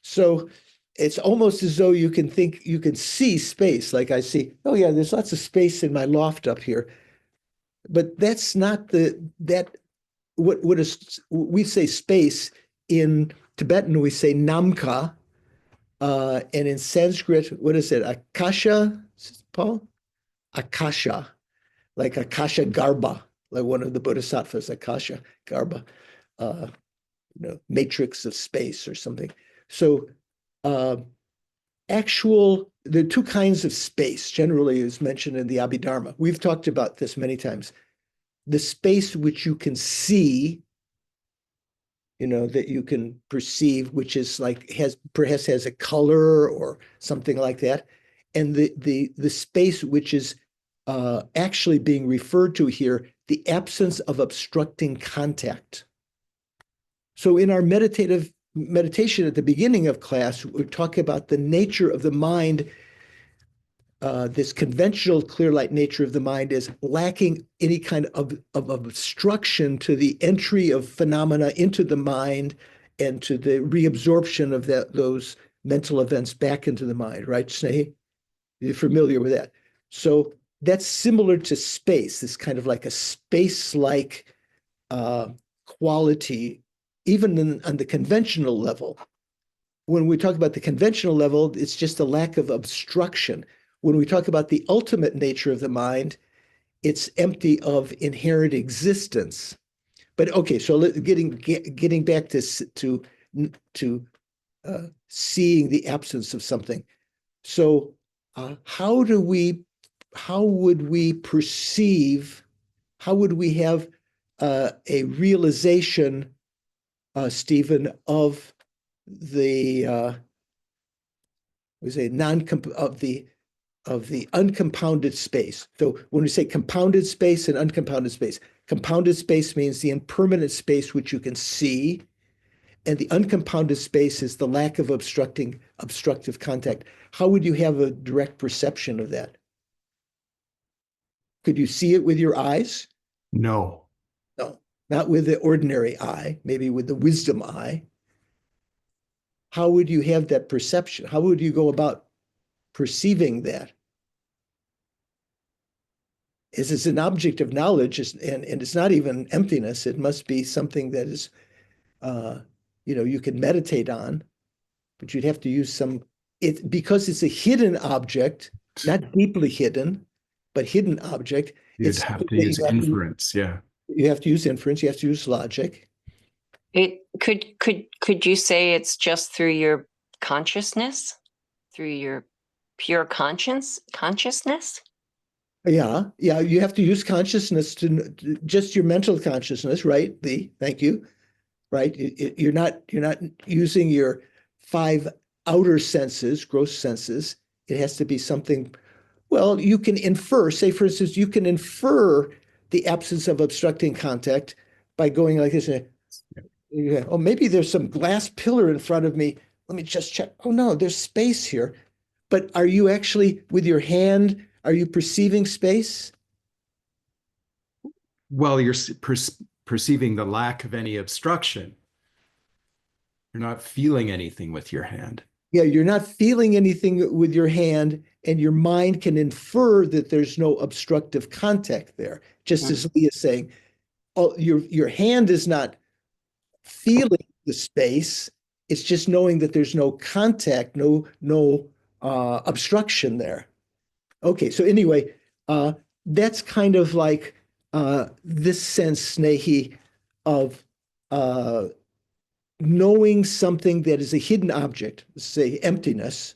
So it's almost as though you can see space. Like I see, oh yeah, there's lots of space in my loft up here. But that's not what is, we say space in Tibetan, we say namka. And in Sanskrit, what is it? Akasha, Paul? Akasha, like Akasha Garbha, like one of the bodhisattvas, Akasha Garbha, matrix of space or something. So there are two kinds of space, generally is mentioned in the Abhidharma. We've talked about this many times. The space which you can see, that you can perceive, which is like perhaps has a color or something like that. And the space which is actually being referred to here, the absence of obstructing contact. So in our meditation at the beginning of class, we're talking about the nature of the mind. This conventional clear light nature of the mind is lacking any kind of obstruction to the entry of phenomena into the mind and to the reabsorption of those mental events back into the mind, right, Snehi? You're familiar with that. So that's similar to space, this kind of like a space-like quality, even on the conventional level. When we talk about the conventional level, it's just a lack of obstruction. When we talk about the ultimate nature of the mind, it's empty of inherent existence. But okay, so getting back to seeing the absence of something. So how would we perceive, how would we have a realization, Stephen, of the of the uncompounded space? So when we say compounded space and uncompounded space, compounded space means the impermanent space which you can see, and the uncompounded space is the lack of obstructive contact. How would you have a direct perception of that? Could you see it with your eyes? No. No, not with the ordinary eye, maybe with the wisdom eye. How would you have that perception? How would you go about perceiving that? It's an object of knowledge, and it's not even emptiness. It must be something that is, you can meditate on, but you'd have to use because it's a hidden object, not deeply hidden, but hidden object. You'd have to use inference, yeah. You have to use inference, you have to use logic. It could you say it's just through your consciousness, through your pure consciousness? Yeah, you have to use consciousness to just your mental consciousness, right? Thank you, right? You're not using your 5 outer senses, gross senses. It has to be something. Well, you can infer. Say, for instance, you can infer the absence of obstructing contact by going like this. Oh, maybe there's some glass pillar in front of me. Let me just check. Oh no, there's space here. But are you actually, with your hand, are you perceiving space? Well, you're perceiving the lack of any obstruction. You're not feeling anything with your hand. Yeah, you're not feeling anything with your hand, and your mind can infer that there's no obstructive contact there. Just as Lee is saying, your hand is not feeling the space. It's just knowing that there's no contact, no obstruction there. Okay, so anyway, that's kind of like this sense, Snehi, of knowing something that is a hidden object, say emptiness,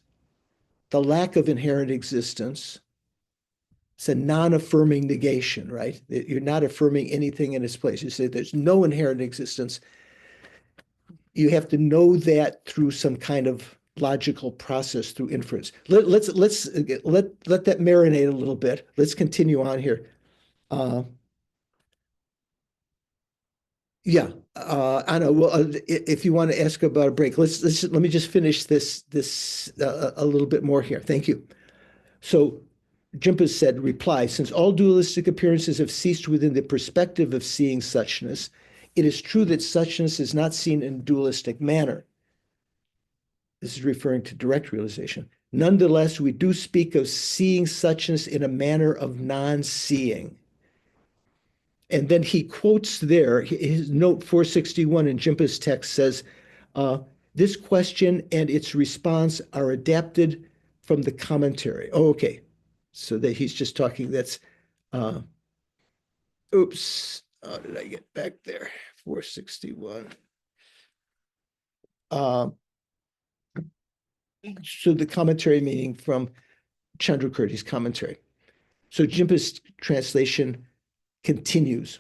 the lack of inherent existence. It's a non-affirming negation, right? You're not affirming anything in its place. You say there's no inherent existence. You have to know that through some kind of logical process, through inference. Let that marinate a little bit. Let's continue on here. Yeah, Anna. Well, if you want to ask about a break, let me just finish this a little bit more here. Thank you. So, Jimpa said, reply, since all dualistic appearances have ceased within the perspective of seeing suchness, it is true that suchness is not seen in a dualistic manner. This is referring to direct realization. Nonetheless, we do speak of seeing suchness in a manner of non-seeing. And then he quotes there, his note 461 in Jimpa's text says, this question and its response are adapted from the commentary. Oh, okay. So that he's just talking, that's, oops, how did I get back there? 461. So the commentary meaning from Chandrakirti's commentary. So Jimpa's translation continues.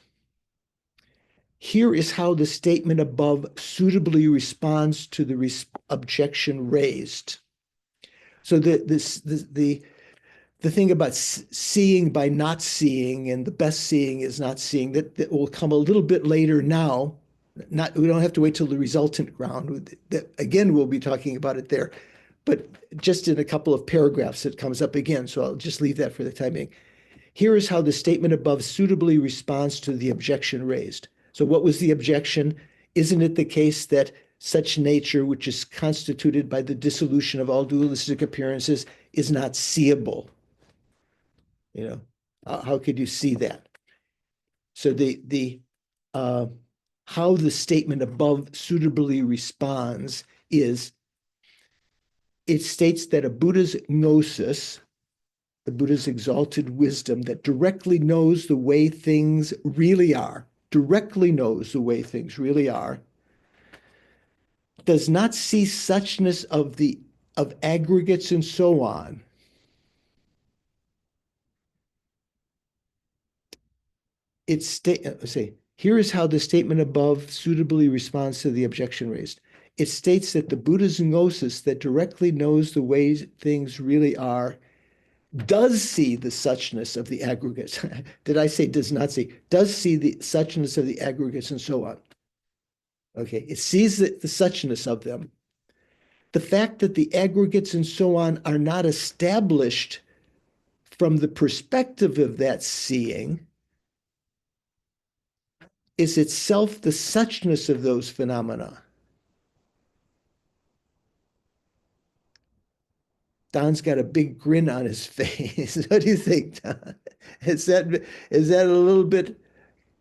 Here is how the statement above suitably responds to the objection raised. So the thing about seeing by not seeing, and the best seeing is not seeing, that will come a little bit later now. We don't have to wait till the resultant ground. That, again, we'll be talking about it there, but just in a couple of paragraphs, it comes up again. So I'll just leave that for the time being. Here is how the statement above suitably responds to the objection raised. So what was the objection? Isn't it the case that such nature, which is constituted by the dissolution of all dualistic appearances, is not seeable? You know, how could you see that? So how the statement above suitably responds is, it states that a Buddha's gnosis, the Buddha's exalted wisdom that directly knows the way things really are, directly knows the way things really are, does not see suchness of aggregates and so on. Here is how the statement above suitably responds to the objection raised. It states that the Buddha's gnosis that directly knows the way things really are does see the suchness of the aggregates. Did I say does not see? Does see the suchness of the aggregates and so on. Okay, it sees the suchness of them. The fact that the aggregates and so on are not established from the perspective of that seeing is itself the suchness of those phenomena. Don's got a big grin on his face. What do you think, Don? Is that a little bit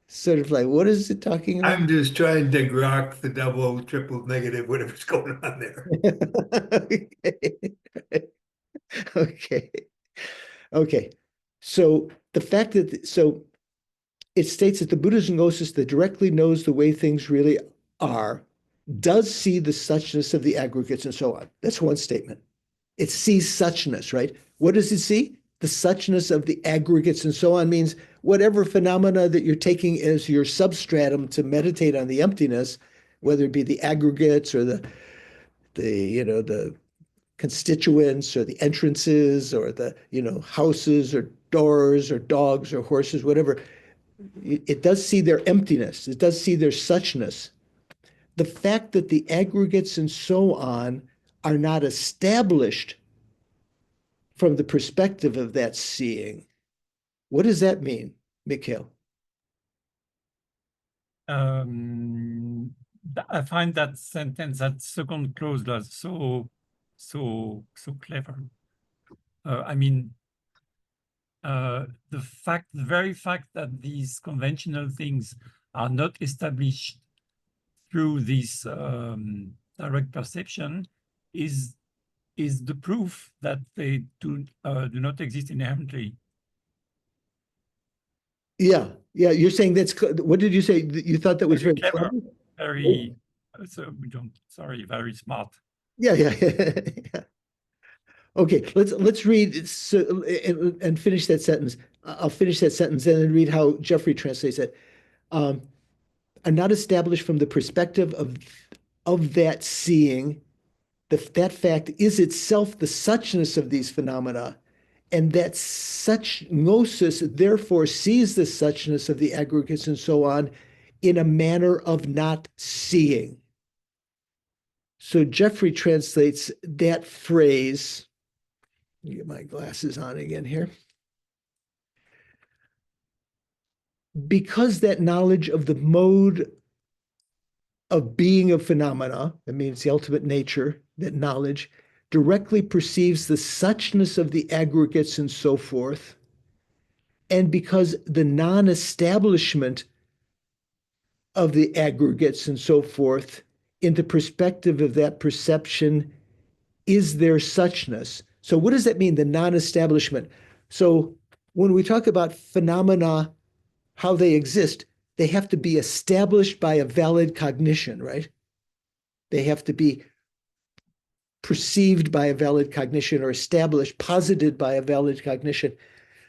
sort of like, what is it talking about? I'm just trying to grok the double, triple negative, whatever's going on there. Okay. Okay. So the fact that, so it states that the Buddha's gnosis that directly knows the way things really are does see the suchness of the aggregates and so on. That's one statement. It sees suchness, right? What does it see? The suchness of the aggregates and so on means whatever phenomena that you're taking as your substratum to meditate on the emptiness, whether it be the aggregates or the constituents or the entrances or the houses or doors or dogs or horses, whatever, it does see their emptiness. It does see their suchness. The fact that the aggregates and so on are not established from the perspective of that seeing. What does that mean, Mikhail? I find that sentence, that second clause, so clever. I mean, the very fact that these conventional things are not established through this direct perception is the proof that they do not exist inherently. Yeah. You're saying that's, what did you say? You thought that was very clever, clever? very. So we don't. Sorry, very smart. Yeah. Okay, let's read and finish that sentence. I'll finish that sentence and then read how Jeffrey translates it. Are not established from the perspective of that seeing. That fact is itself the suchness of these phenomena, and that such gnosis therefore sees the suchness of the aggregates and so on in a manner of not seeing. So Jeffrey translates that phrase. Let me get my glasses on again here. Because that knowledge of the mode of being of phenomena, that means the ultimate nature, that knowledge, directly perceives the suchness of the aggregates and so forth, and because the non-establishment of the aggregates and so forth in the perspective of that perception is their suchness. So what does that mean, the non-establishment? So when we talk about phenomena, how they exist, they have to be established by a valid cognition, right? They have to be perceived by a valid cognition or established, posited by a valid cognition.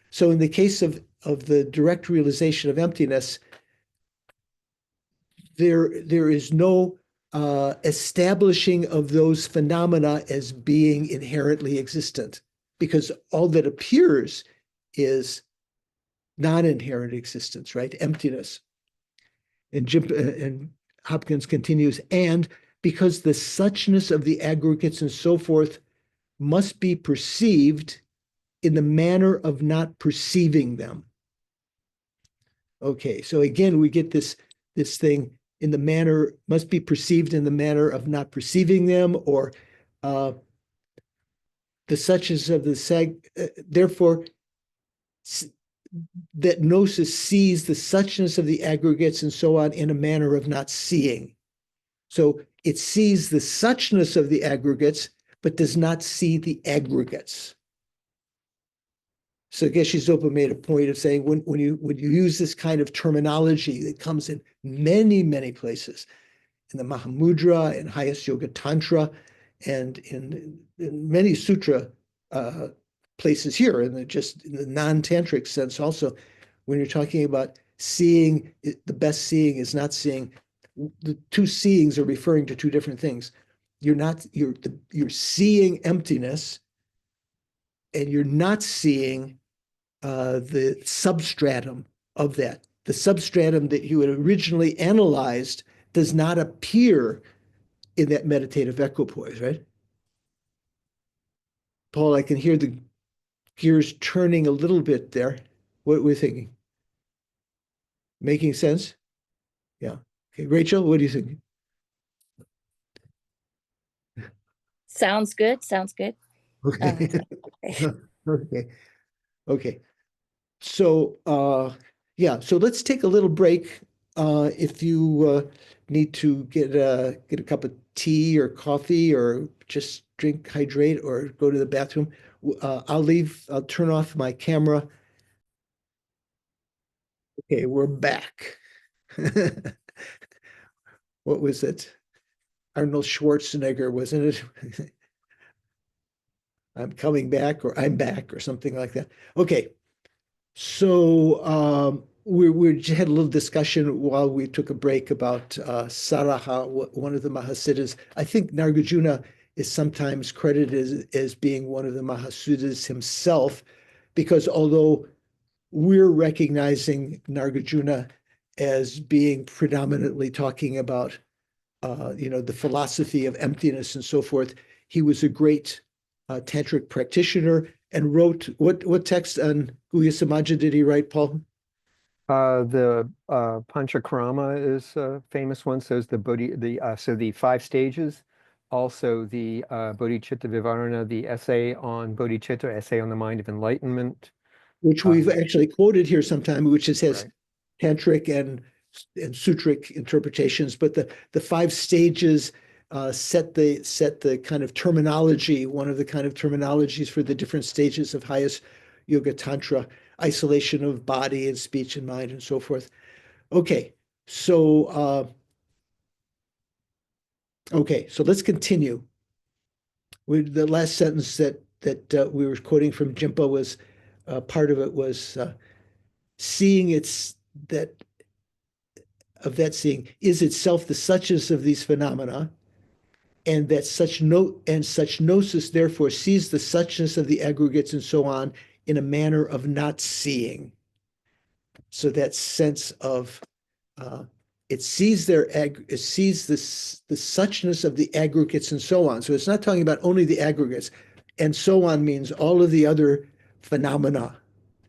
So in the case of the direct realization of emptiness, there is no establishing of those phenomena as being inherently existent, because all that appears is non-inherent existence, right? Emptiness. And Hopkins continues, and because the suchness of the aggregates and so forth must be perceived in the manner of not perceiving them. Okay, so again, we get this thing in the manner, must be perceived in the manner of not perceiving them, or the suchness of the therefore, that gnosis sees the suchness of the aggregates and so on in a manner of not seeing. So it sees the suchness of the aggregates, but does not see the aggregates. So Geshe-Zopa made a point of saying when you use this kind of terminology that comes in many, many places, in the Mahamudra and highest yoga tantra, and in many sutra places here, and just in the non-tantric sense also, when you're talking about seeing, the best seeing is not seeing. The two seeings are referring to two different things. You're seeing emptiness, and you're not seeing the substratum of that. The substratum that you had originally analyzed does not appear in that meditative equipoise, right? Paul, I can hear the gears turning a little bit there. What we're thinking? Making sense? Yeah. Okay, Rachel, what do you think? Sounds good. Sounds good. Okay. Okay. Okay. Okay. So yeah, so let's take a little break. If you need to get a cup of tea or coffee, or just hydrate, or go to the bathroom, I'll turn off my camera. Okay, we're back. What was it? Arnold Schwarzenegger, wasn't it? I'm coming back, or I'm back, or something like that. Okay. So we just had a little discussion while we took a break about Saraha, one of the Mahasiddhas. I think Nagarjuna is sometimes credited as being one of the Mahasiddhas himself, because although we're recognizing Nagarjuna as being predominantly talking about the philosophy of emptiness and so forth, he was a great tantric practitioner and wrote what text on Guhya Samaja did he write, Paul? The Panchakrama is a famous one. So is the 5 stages. Also the Bodhicitta Vivarana, the essay on bodhicitta, essay on the mind of enlightenment, Which we've actually quoted here sometime, which has right. tantric and sutric interpretations, but the 5 stages set the kind of terminology, one of the kind of terminologies for the different stages of highest yoga tantra, isolation of body and speech and mind and so forth. Okay, so let's continue. The last sentence that we were quoting from Jimpa was part of it was seeing that seeing is itself the suchness of these phenomena, and that such gnosis therefore sees the suchness of the aggregates and so on in a manner of not seeing. So that sense of it sees the suchness of the aggregates and so on. So it's not talking about only the aggregates, and so on means all of the other phenomena,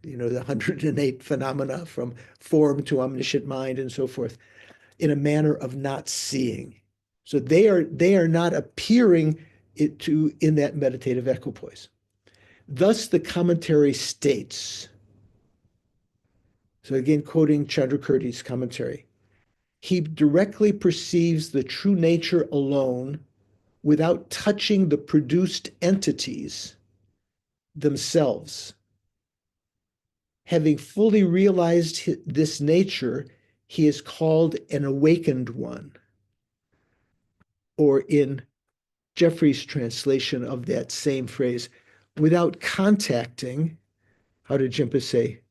the 108 phenomena from form to omniscient mind and so forth, in a manner of not seeing. So they are not appearing in that meditative equipoise. Thus the commentary states, so again quoting Chandrakirti's commentary, he directly perceives the true nature alone without touching the produced entities themselves. Having fully realized this nature, he is called an awakened one. Or in Jeffrey's translation of that same phrase, without contacting, how did Jimpa say?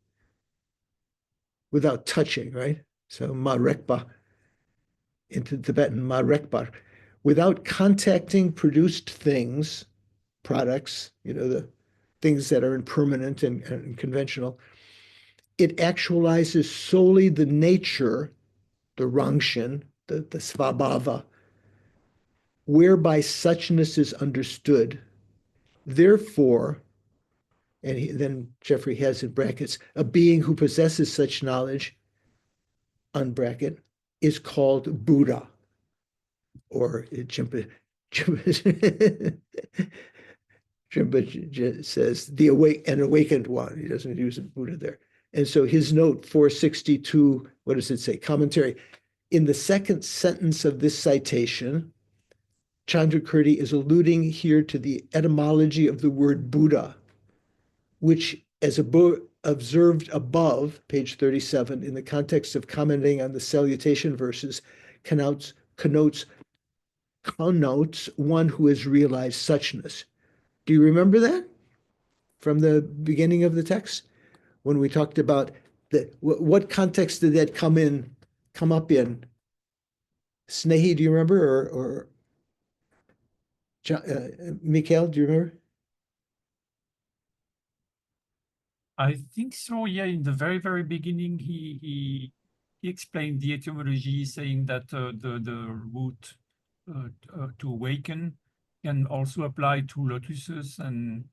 Without touching, right? So marekpa, into Tibetan marekbar. Without contacting produced things, products, the things that are impermanent and conventional, it actualizes solely the nature, the rangshin, the svabhava, whereby suchness is understood. Therefore, and then Jeffrey has in brackets, a being who possesses such knowledge, unbracket, is called Buddha. Or Jimpa says an awakened one. He doesn't use Buddha there. And so his note 462, what does it say? Commentary. In the second sentence of this citation, Chandrakirti is alluding here to the etymology of the word Buddha, which, as observed above, page 37, in the context of commenting on the salutation verses, connotes one who has realized suchness. Do you remember that from the beginning of the text when we talked about what context did that come up in? Snehi, do you remember, or Mikhail, do you remember? I think so. Yeah, in the very, very beginning, he explained the etymology, saying that the root to awaken can also apply to lotuses and.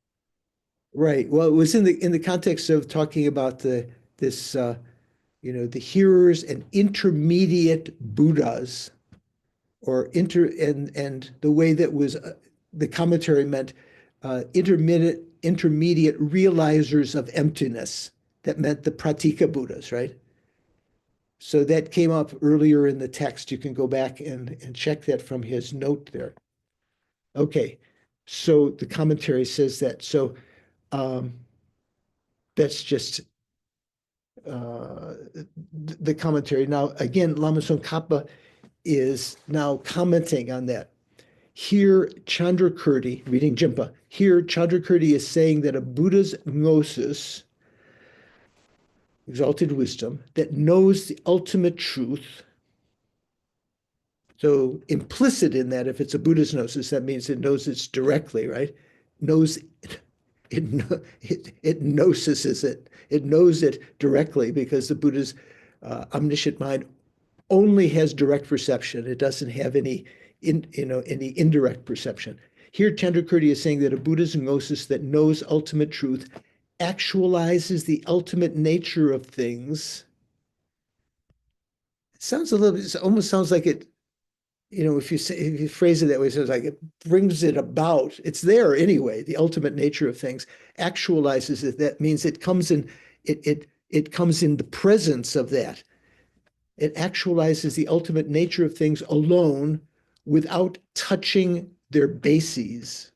Right. Well, it was in the context of talking about the hearers and intermediate Buddhas, or and the way that was the commentary meant intermediate realizers of emptiness. That meant the pratika Buddhas, right? So that came up earlier in the text. You can go back and check that from his note there. Okay, so the commentary says that. So that's just the commentary. Now, again, Lama Tsong Khapa is now commenting on that. Here, Chandrakirti, reading Jimpa, here Chandrakirti is saying that a Buddha's gnosis, exalted wisdom, that knows the ultimate truth. So implicit in that, if it's a Buddha's gnosis, that means it knows it's directly, right? Knows it gnoses it. It knows it directly because the Buddha's omniscient mind only has direct perception. It doesn't have any indirect perception. Here, Chandrakirti is saying that a Buddha's gnosis that knows ultimate truth actualizes the ultimate nature of things. It almost sounds like it, if you phrase it that way, it sounds like it brings it about. It's there anyway. The ultimate nature of things actualizes it. That means it comes in the presence of that. It actualizes the ultimate nature of things alone without touching their bases,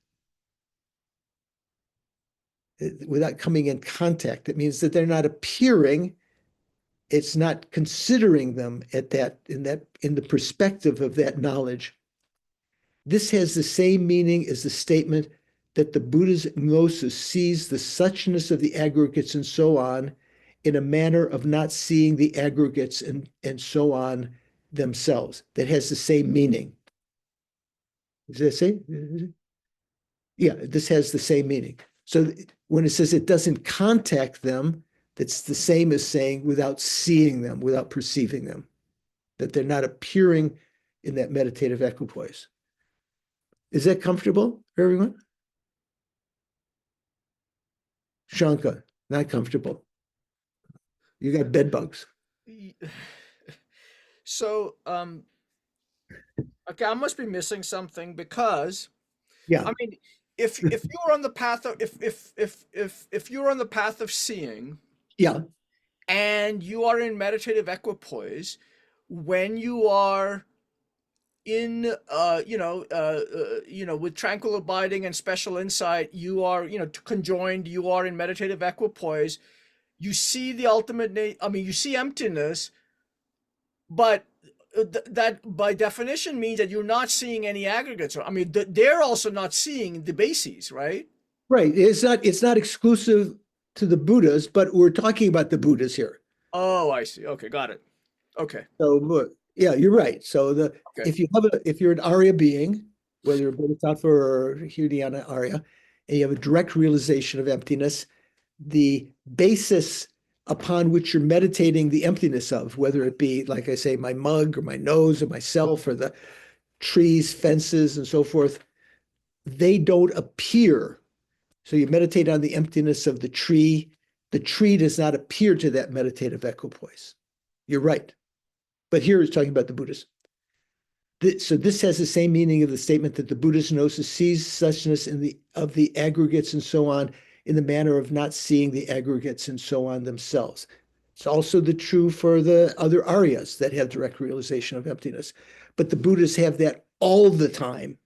without coming in contact. It means that they're not appearing. It's not considering them in the perspective of that knowledge. This has the same meaning as the statement that the Buddha's gnosis sees the suchness of the aggregates and so on in a manner of not seeing the aggregates and so on themselves. That has the same meaning. Does that say? Yeah, this has the same meaning. So when it says it doesn't contact them, that's the same as saying without seeing them, without perceiving them, that they're not appearing in that meditative equipoise. Is that comfortable for everyone? Shanka, not comfortable. You got bed bugs. So, okay, I must be missing something because, yeah, I mean, if you're on the path of if you're on the path of seeing, yeah, and you are in meditative equipoise, when you are in with tranquil abiding and special insight, you are conjoined, you are in meditative equipoise, you see the ultimate you see emptiness, but that by definition means that you're not seeing any aggregates. I mean, they're also not seeing the bases, right? Right. It's not exclusive to the Buddhas, but we're talking about the Buddhas here. Oh, I see. Okay, got it. Okay. So, yeah, you're right. So if you're an Arya being, whether you're a Bodhisattva or Hinayana Arya, and you have a direct realization of emptiness, the basis upon which you're meditating the emptiness of, whether it be, like I say, my mug or my nose or myself or the trees, fences, and so forth, they don't appear. So you meditate on the emptiness of the tree. The tree does not appear to that meditative equipoise. You're right. But here it's talking about the Buddhist. So this has the same meaning of the statement that the Buddhist gnosis sees suchness of the aggregates and so on in the manner of not seeing the aggregates and so on themselves. It's also true for the other Aryas that have direct realization of emptiness. But the Buddhists have that all the time.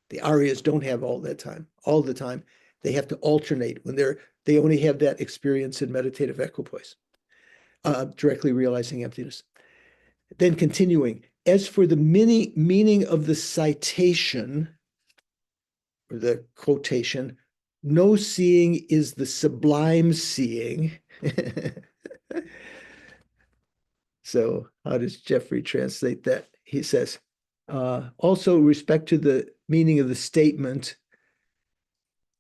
The Aryas don't have all that time, all the time. They have to alternate when they only have that experience in meditative equipoise, directly realizing emptiness. Then continuing, as for the meaning of the citation or the quotation, no seeing is the sublime seeing. So how does Jeffrey translate that? He says, also respect to the meaning of the statement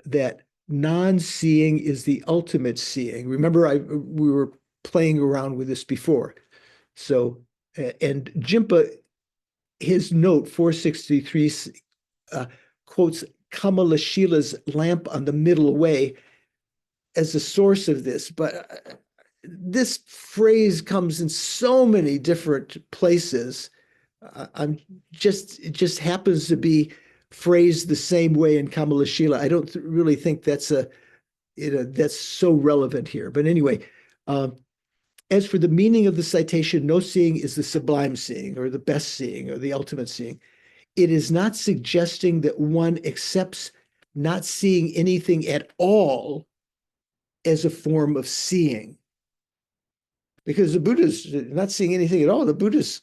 that non-seeing is the ultimate seeing. Remember, we were playing around with this before. So, and Jimpa, his note 463 quotes Kamalashila's lamp on the middle way as the source of this, but this phrase comes in so many different places. It just happens to be phrased the same way in Kamalashila. I don't really think that's that's so relevant here. But anyway, as for the meaning of the citation, no seeing is the sublime seeing or the best seeing or the ultimate seeing. It is not suggesting that one accepts not seeing anything at all as a form of seeing. Because the Buddha's not seeing anything at all. The Buddha's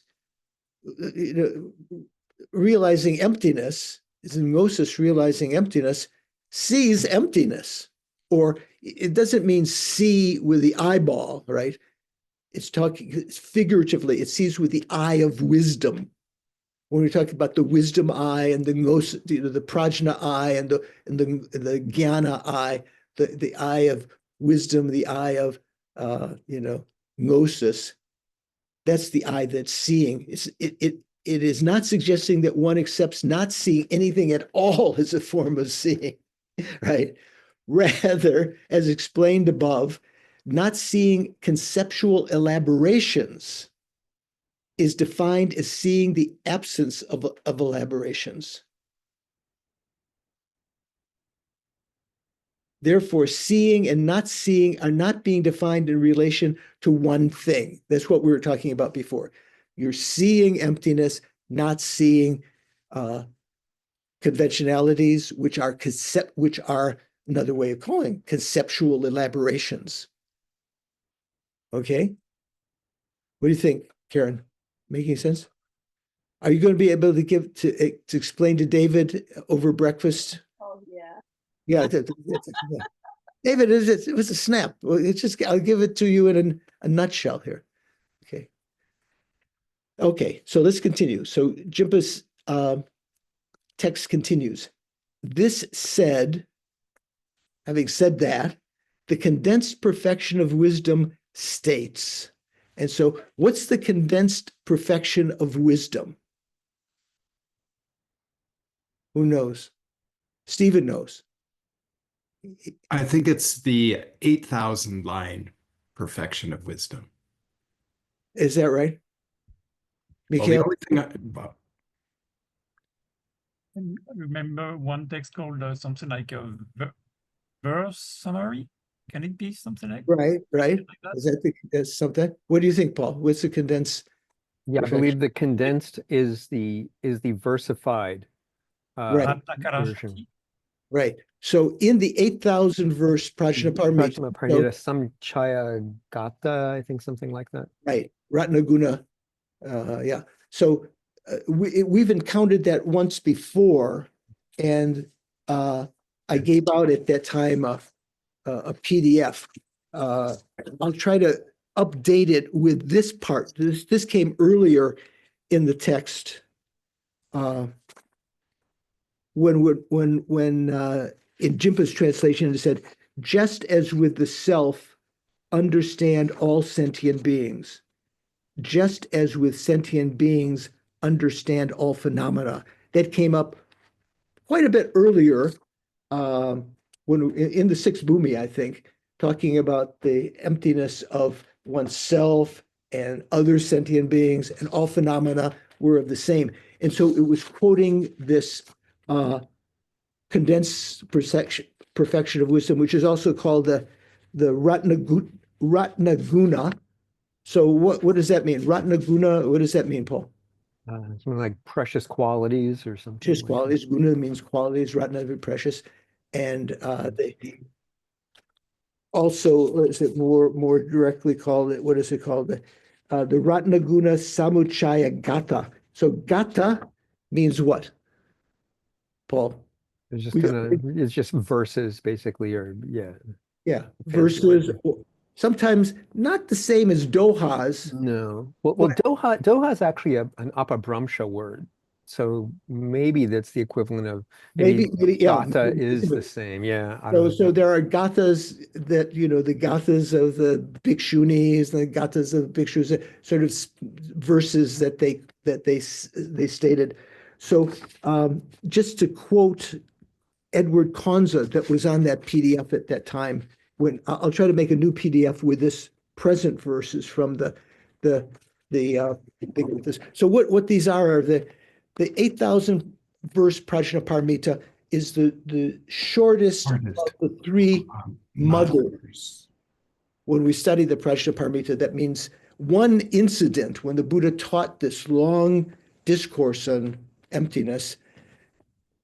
realizing emptiness, is gnosis realizing emptiness, sees emptiness. Or it doesn't mean see with the eyeball, right? It's figuratively, it sees with the eye of wisdom. When we talk about the wisdom eye and the gnosis, the prajna eye and the jnana eye, the eye of wisdom, the eye of gnosis, that's the eye that's seeing. It is not suggesting that one accepts not seeing anything at all as a form of seeing, right? Rather, as explained above, not seeing conceptual elaborations is defined as seeing the absence of elaborations. Therefore, seeing and not seeing are not being defined in relation to one thing. That's what we were talking about before. You're seeing emptiness, not seeing conventionalities, which are another way of calling conceptual elaborations. Okay? What do you think, Karen? Making sense? Are you going to be able to explain to David over breakfast? Oh, yeah. Yeah. David, it was a snap. Well, I'll give it to you in a nutshell here. Okay. Okay, so let's continue. So Jimpa's text continues. This said, having said that, the condensed perfection of wisdom states. And so what's the condensed perfection of wisdom? Who knows? Stephen knows. I think it's the 8,000 line perfection of wisdom. Is that right? Well, the Mikhail? only thing I remember one text called something like a verse summary. Can it be something like Right. like Is that that's something? What do you think, Paul? What's the condensed? Yeah, I perfection? believe the condensed is the versified Right. version. Right. So in the 8,000 verse Prajnaparamita, Prajnaparamita, some Chaya Gata, I think something like that. right, Ratnaguna, yeah. So we've encountered that once before, and I gave out at that time a PDF. I'll try to update it with this part. This came earlier in the text. When in Jimpa's translation, it said, just as with the self, understand all sentient beings, just as with sentient beings understand all phenomena. That came up quite a bit earlier, when in the sixth Bhumi, I think, talking about the emptiness of oneself and other sentient beings, and all phenomena were of the same. And so it was quoting this condensed perfection of wisdom, which is also called the Ratnaguna. So what does that mean? Ratnaguna, what does that mean, Paul? Something like precious qualities or something. Precious like qualities. Guna means qualities, Ratna, precious. And they also, what is it more directly called? What is it called? The Ratnaguna Samuchaya Gata. So Gata means what, Paul? It's just We- it's just verses basically, or yeah. Yeah, Fancy versus word. sometimes not the same as Dohas. No. Well, Doha is actually an Apabramsha word. So maybe that's the equivalent of Maybe, yeah. Gata is the same. Yeah. I So, don't know. there are gathas that, the gathas of the bhikshunis, and the gathas of bhikshus, sort of verses that they stated. So, just to quote Edward Konza, that was on that PDF at that time, when I'll try to make a new PDF with this present verses from the so what these are the 8,000 verse Prajnaparamita is the shortest of the three mothers. When we study the Prajnaparamita, that means one incident when the Buddha taught this long discourse on emptiness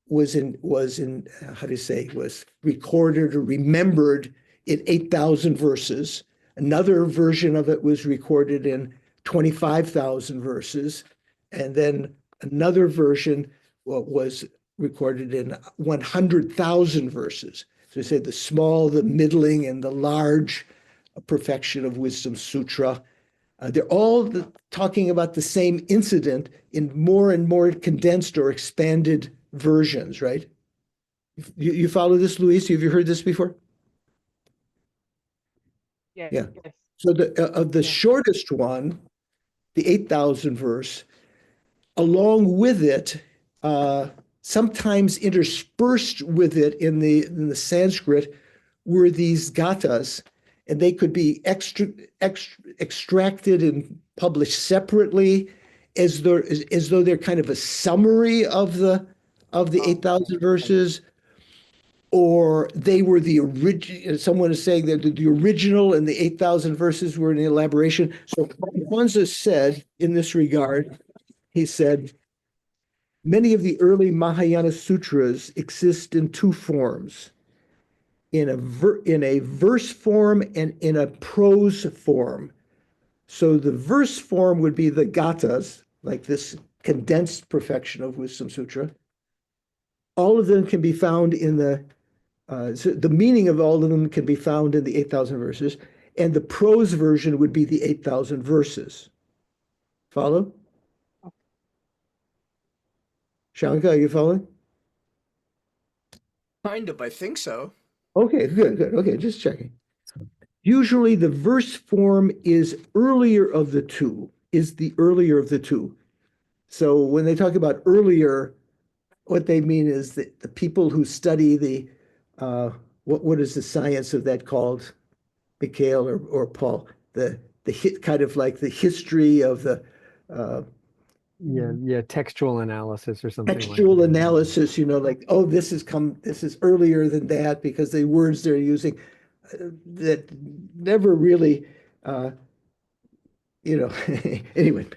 was how do you say, was recorded or remembered in 8,000 verses. Another version of it was recorded in 25,000 verses. And then another version was recorded in 100,000 verses. So we say the small, the middling, and the large perfection of Wisdom Sutra. They're all talking about the same incident in more and more condensed or expanded versions, right? You follow this, Luis? Have you heard this before? Yeah. So of the shortest one, the 8,000 verse, along with it, sometimes interspersed with it in the Sanskrit, were these gathas, and they could be extracted and published separately, as though they're kind of a summary of the 8,000 verses, or they were the original. Someone is saying that the original and the 8,000 verses were an elaboration. So Kwanzaa said in this regard, he said, many of the early Mahayana sutras exist in two forms, in a verse form and in a prose form. So the verse form would be the gathas, like this condensed perfection of Wisdom Sutra. All of them can be found in so the meaning of all of them can be found in the 8,000 verses, and the prose version would be the 8,000 verses. Follow? Shanka, are you following? Kind of, I think so. Okay, good. Okay, just checking. Usually the verse form is the earlier of the two. So when they talk about earlier, what they mean is that the people who study the, what is the science of that called, Mikhail or Paul? The kind of like the history of the textual analysis or something like textual that. analysis, like, oh, this is earlier than that because the words they're using that never really, anyway.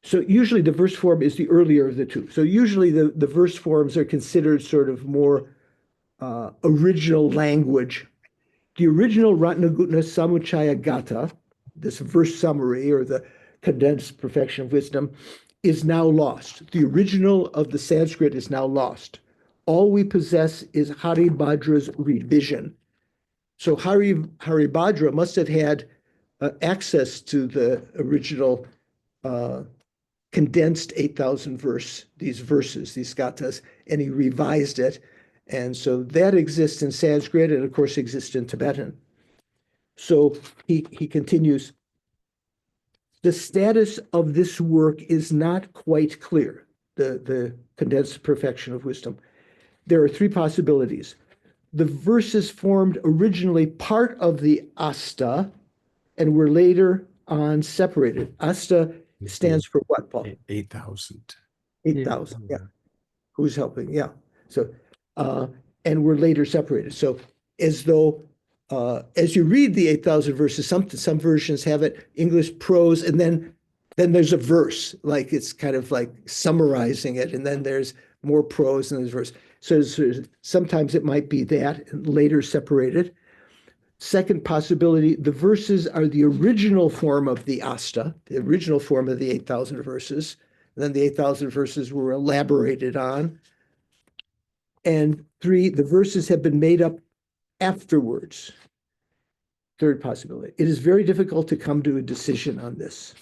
So usually the verse form is the earlier of the two. So usually the verse forms are considered sort of more original language. The original Ratnaguna Samuchaya Gata, this verse summary or the condensed perfection of wisdom, is now lost. The original of the Sanskrit is now lost. All we possess is Haribhadra's revision. So Haribhadra must have had access to the original condensed 8,000 these verses, these gathas, and he revised it. And so that exists in Sanskrit and of course exists in Tibetan. So he continues, the status of this work is not quite clear, the condensed perfection of wisdom. There are three possibilities. The verses formed originally part of the asta and were later on separated. Asta stands for what, Paul? 8,000. 8,000, yeah. Who's helping? Yeah. So, and were later separated. So as though, as you read the 8,000 verses, some versions have it English prose, and then there's a verse, like it's kind of like summarizing it, and then there's more prose and there's verse. So sometimes it might be that, and later separated. Second possibility, the verses are the original form of the asta, the original form of the 8,000 verses. And then the 8,000 verses were elaborated on. And three, the verses have been made up afterwards. Third possibility. It is very difficult to come to a decision on this.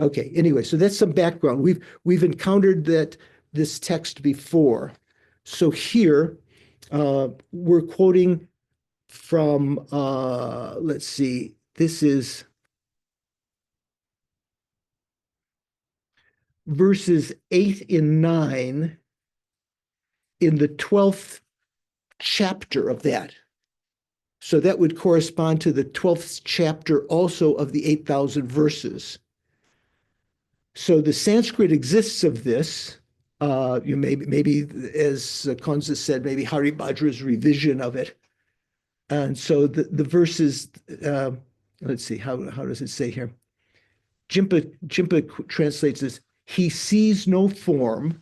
Okay, anyway, so that's some background. We've encountered this text before. So here, we're quoting from, let's see, this is verses 8 and 9 in the 12th chapter of that. So that would correspond to the 12th chapter also of the 8,000 verses. So the Sanskrit exists of this. You maybe, as Konza said, maybe Haribhadra's revision of it. And so the verses, let's see, how does it say here? Jimpa translates this, he sees no form,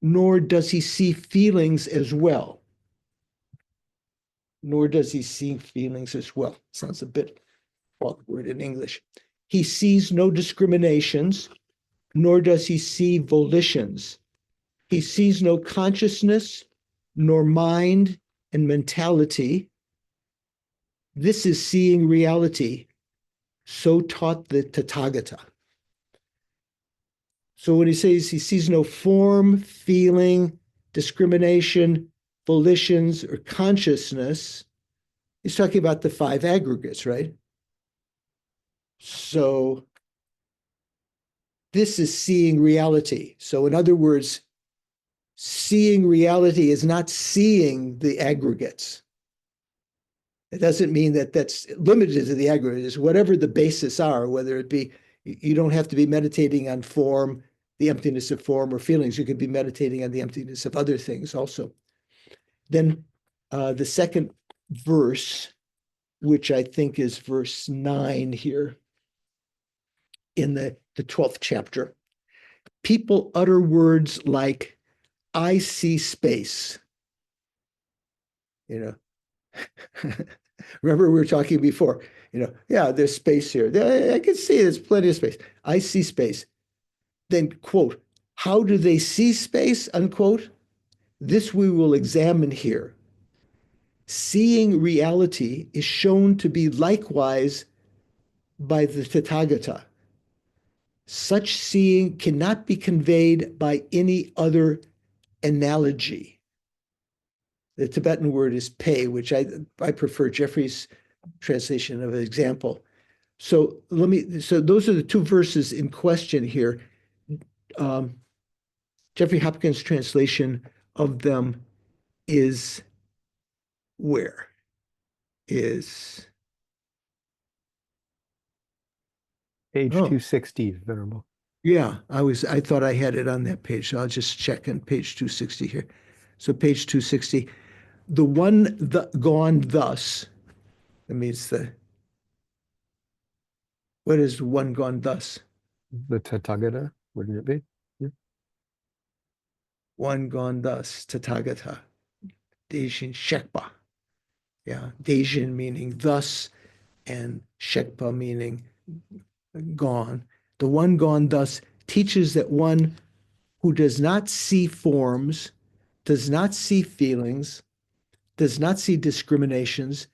nor does he see feelings as well. Nor does he see feelings as well. Sounds a bit awkward in English. He sees no discriminations, nor does he see volitions. He sees no consciousness, nor mind and mentality. This is seeing reality. So taught the Tathagata. So when he says he sees no form, feeling, discrimination, volitions, or consciousness, he's talking about the five aggregates, right? So this is seeing reality. So in other words, seeing reality is not seeing the aggregates. It doesn't mean that that's limited to the aggregates, whatever the basis are, whether it be, you don't have to be meditating on form, the emptiness of form or feelings. You could be meditating on the emptiness of other things also. Then the second verse, which I think is verse 9 here in the 12th chapter. People utter words like, I see space. You know, remember we were talking before, you know, yeah, there's space here. I can see there's plenty of space. I see space. Then, quote, how do they see space, unquote? This we will examine here. Seeing reality is shown to be likewise by the Tathagata. Such seeing cannot be conveyed by any other analogy. The Tibetan word is pei, which I prefer Jeffrey's translation of an example. So those are the two verses in question here. Jeffrey Hopkins' translation of them is where? Is Page 260, Venerable. Yeah, I thought I had it on that page, so I'll just check on page 260 here. So page 260, the one gone thus, that means what is one gone thus? The Tathagata, wouldn't it be? Yeah. One gone thus, Tathagata, Dejin Shekpa. Yeah, Dejin meaning thus, and Shekpa meaning gone. The one gone thus teaches that one who does not see forms, does not see feelings, does not see discriminations,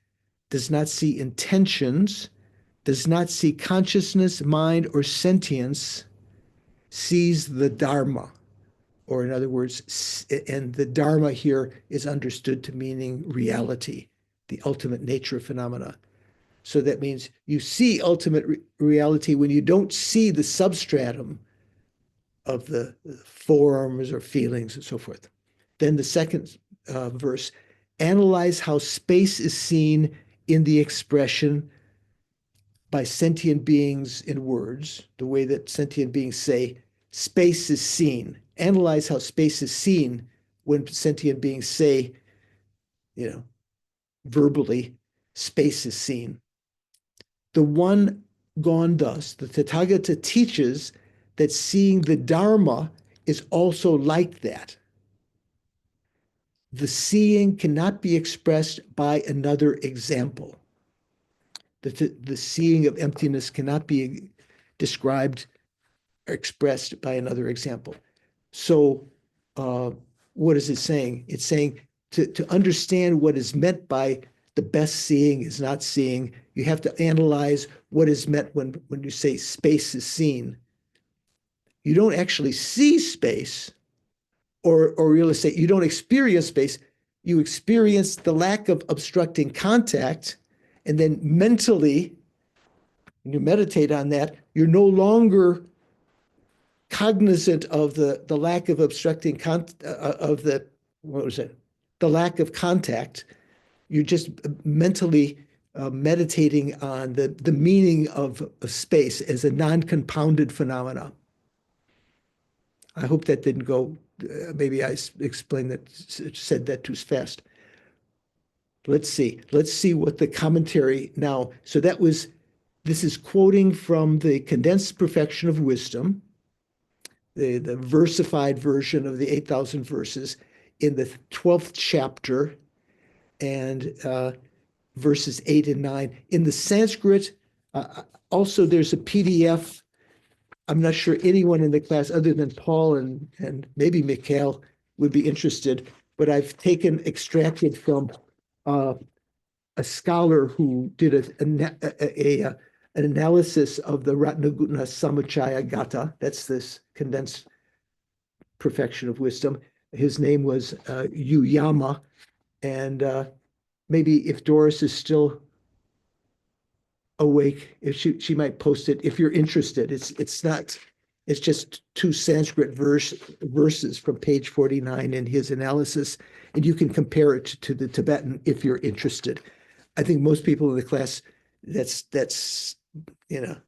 does not see intentions, does not see consciousness, mind, or sentience, sees the Dharma, or in other words, and the Dharma here is understood to meaning reality, the ultimate nature of phenomena. So that means you see ultimate reality when you don't see the substratum of the forms or feelings and so forth. Then the second verse, analyze how space is seen in the expression by sentient beings in words, the way that sentient beings say, space is seen. Analyze how space is seen when sentient beings say, verbally, space is seen. The one gone thus, the Tathagata teaches that seeing the Dharma is also like that. The seeing cannot be expressed by another example. The seeing of emptiness cannot be described or expressed by another example. So what is it saying? It's saying to understand what is meant by the best seeing is not seeing, you have to analyze what is meant when you say space is seen. You don't actually see space, or real estate, you don't experience space, you experience the lack of obstructing contact, and then mentally, when you meditate on that, you're no longer cognizant of the lack of obstructing the lack of contact. You're just mentally meditating on the meaning of space as a non-compounded phenomena. I hope that didn't go, maybe I explained that, said that too fast. Let's see what the commentary now, so this is quoting from the Condensed Perfection of Wisdom, the versified version of the 8,000 verses in the 12th chapter, and verses 8 and 9. In the Sanskrit, also there's a PDF. I'm not sure anyone in the class other than Paul and maybe Mikhail would be interested, but I've extracted from a scholar who did an analysis of the Ratnaguna Samuchaya Gata. That's this condensed perfection of wisdom. His name was Uyama, and maybe if Doris is still awake, if she might post it if you're interested. It's just two Sanskrit verses from page 49 in his analysis, and you can compare it to the Tibetan if you're interested. I think most people in the class, that's you're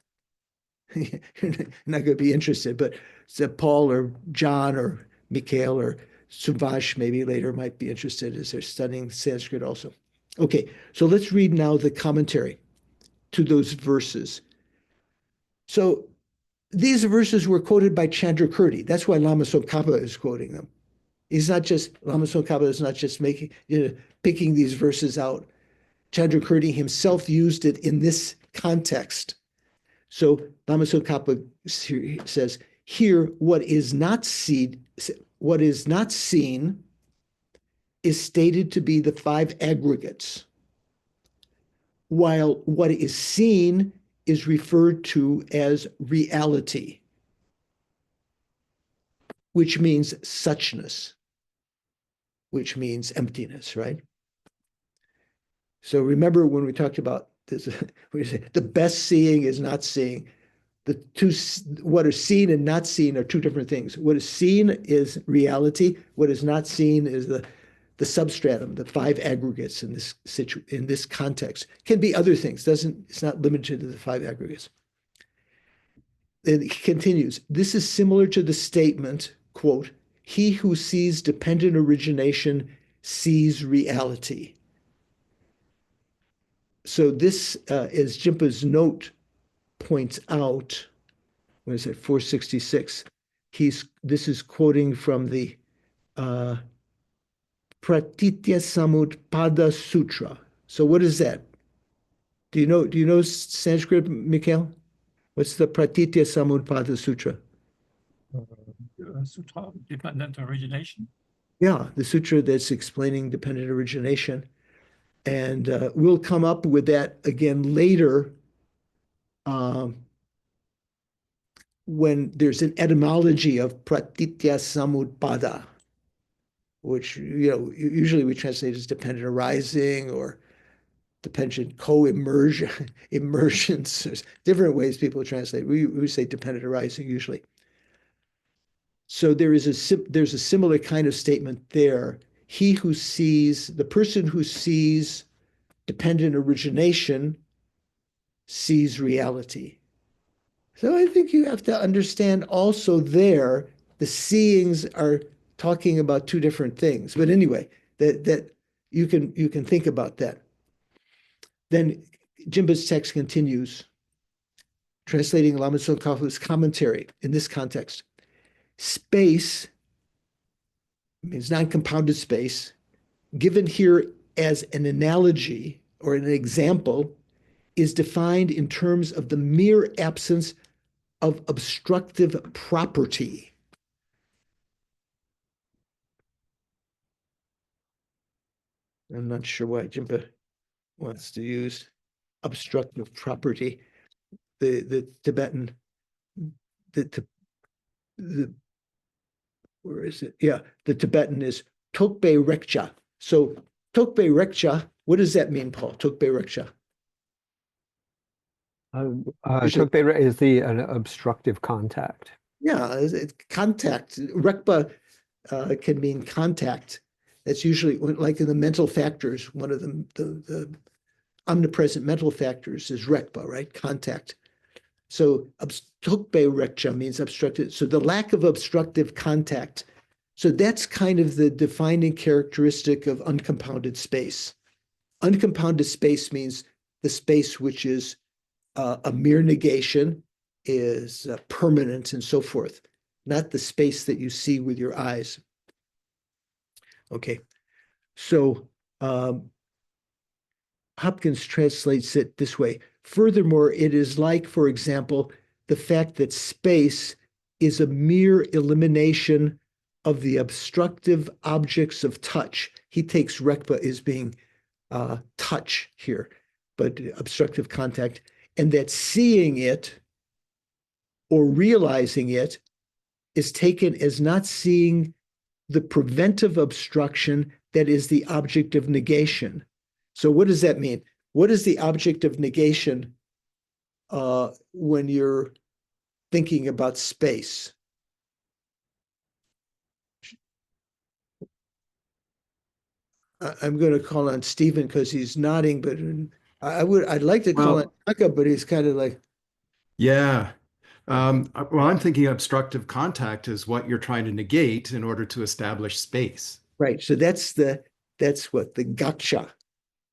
not going to be interested, but Paul or John or Mikhail or Subhash maybe later might be interested as they're studying Sanskrit also. Okay, so let's read now the commentary to those verses. So these verses were quoted by Chandrakirti. That's why Lama Tsongkhapa is quoting them. Lama Tsongkhapa is not just picking these verses out. Chandrakirti himself used it in this context. So Lama Tsongkhapa says, here what is not seen is stated to be the five aggregates, while what is seen is referred to as reality, which means suchness, which means emptiness, right? So remember when we talked about this, the best seeing is not seeing. What is seen and not seen are two different things. What is seen is reality. What is not seen is the substratum, the five aggregates in this context. Can be other things. It's not limited to the five aggregates. And he continues, this is similar to the statement, quote, he who sees dependent origination sees reality. So this, as Jimpa's note points out, what is it, 466, this is quoting from the Pratitya Samutpada Sutra. So what is that? Do you know Sanskrit, Mikhail? What's the Pratitya Samutpada Sutra? Sutra, dependent origination. Yeah, the sutra that's explaining dependent origination. And we'll come up with that again later when there's an etymology of Pratitya Samutpada, which usually we translate as dependent arising or dependent, co-immersion, immersions. There's different ways people translate. We say dependent arising usually. So there's a similar kind of statement there. The person who sees dependent origination sees reality. So I think you have to understand also there, the seeings are talking about two different things. But anyway, that you can think about that. Then Jimba's text continues, translating Lama Tsongkhapa's commentary in this context. Space means non-compounded space, given here as an analogy or an example, is defined in terms of the mere absence of obstructive property. I'm not sure why Jimba wants to use obstructive property. The Tibetan, the where is it? Yeah, the Tibetan is Tokpe Rekcha. So Tokpe Rekcha, what does that mean, Paul? Tokpe Rekcha. Tukpe is an obstructive contact. Yeah, contact. Rekpa can mean contact. That's usually like in the mental factors. One of the omnipresent mental factors is rekpa, right? Contact. So tokpe rekcha means obstructed. So the lack of obstructive contact. So that's kind of the defining characteristic of uncompounded space. Uncompounded space means the space which is a mere negation, is permanent and so forth, not the space that you see with your eyes. Okay, so Hopkins translates it this way. Furthermore, it is like, for example, the fact that space is a mere elimination of the obstructive objects of touch. He takes rekpa as being touch here, but obstructive contact, and that seeing it or realizing it is taken as not seeing the preventive obstruction that is the object of negation. So what does that mean? What is the object of negation when you're thinking about space? I'm going to call on Stephen because he's nodding, but I'd like to call on Taka, but he's kind of like. Yeah. Well, I'm thinking obstructive contact is what you're trying to negate in order to establish space. Right. So that's what the gotcha.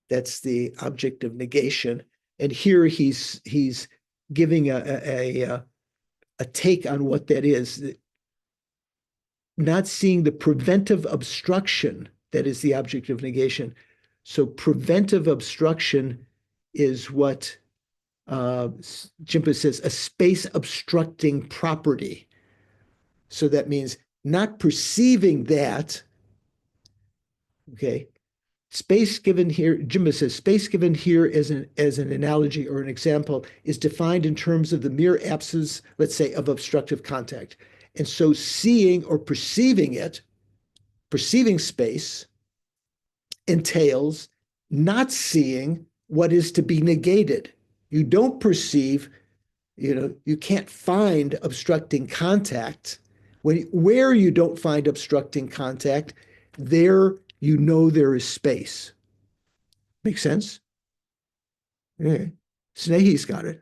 That's the object of negation. And here he's giving a take on what that is. Not seeing the preventive obstruction that is the object of negation. So preventive obstruction is what Jimpa says, a space obstructing property. So that means not perceiving that, okay? Space given here, Jimba says, space given here as an analogy or an example is defined in terms of the mere absence, let's say, of obstructive contact. And so seeing or perceiving it, perceiving space, entails not seeing what is to be negated. You don't perceive, you can't find obstructing contact. Where you don't find obstructing contact, there you know there is space. Make sense? Yeah. Snehi's got it.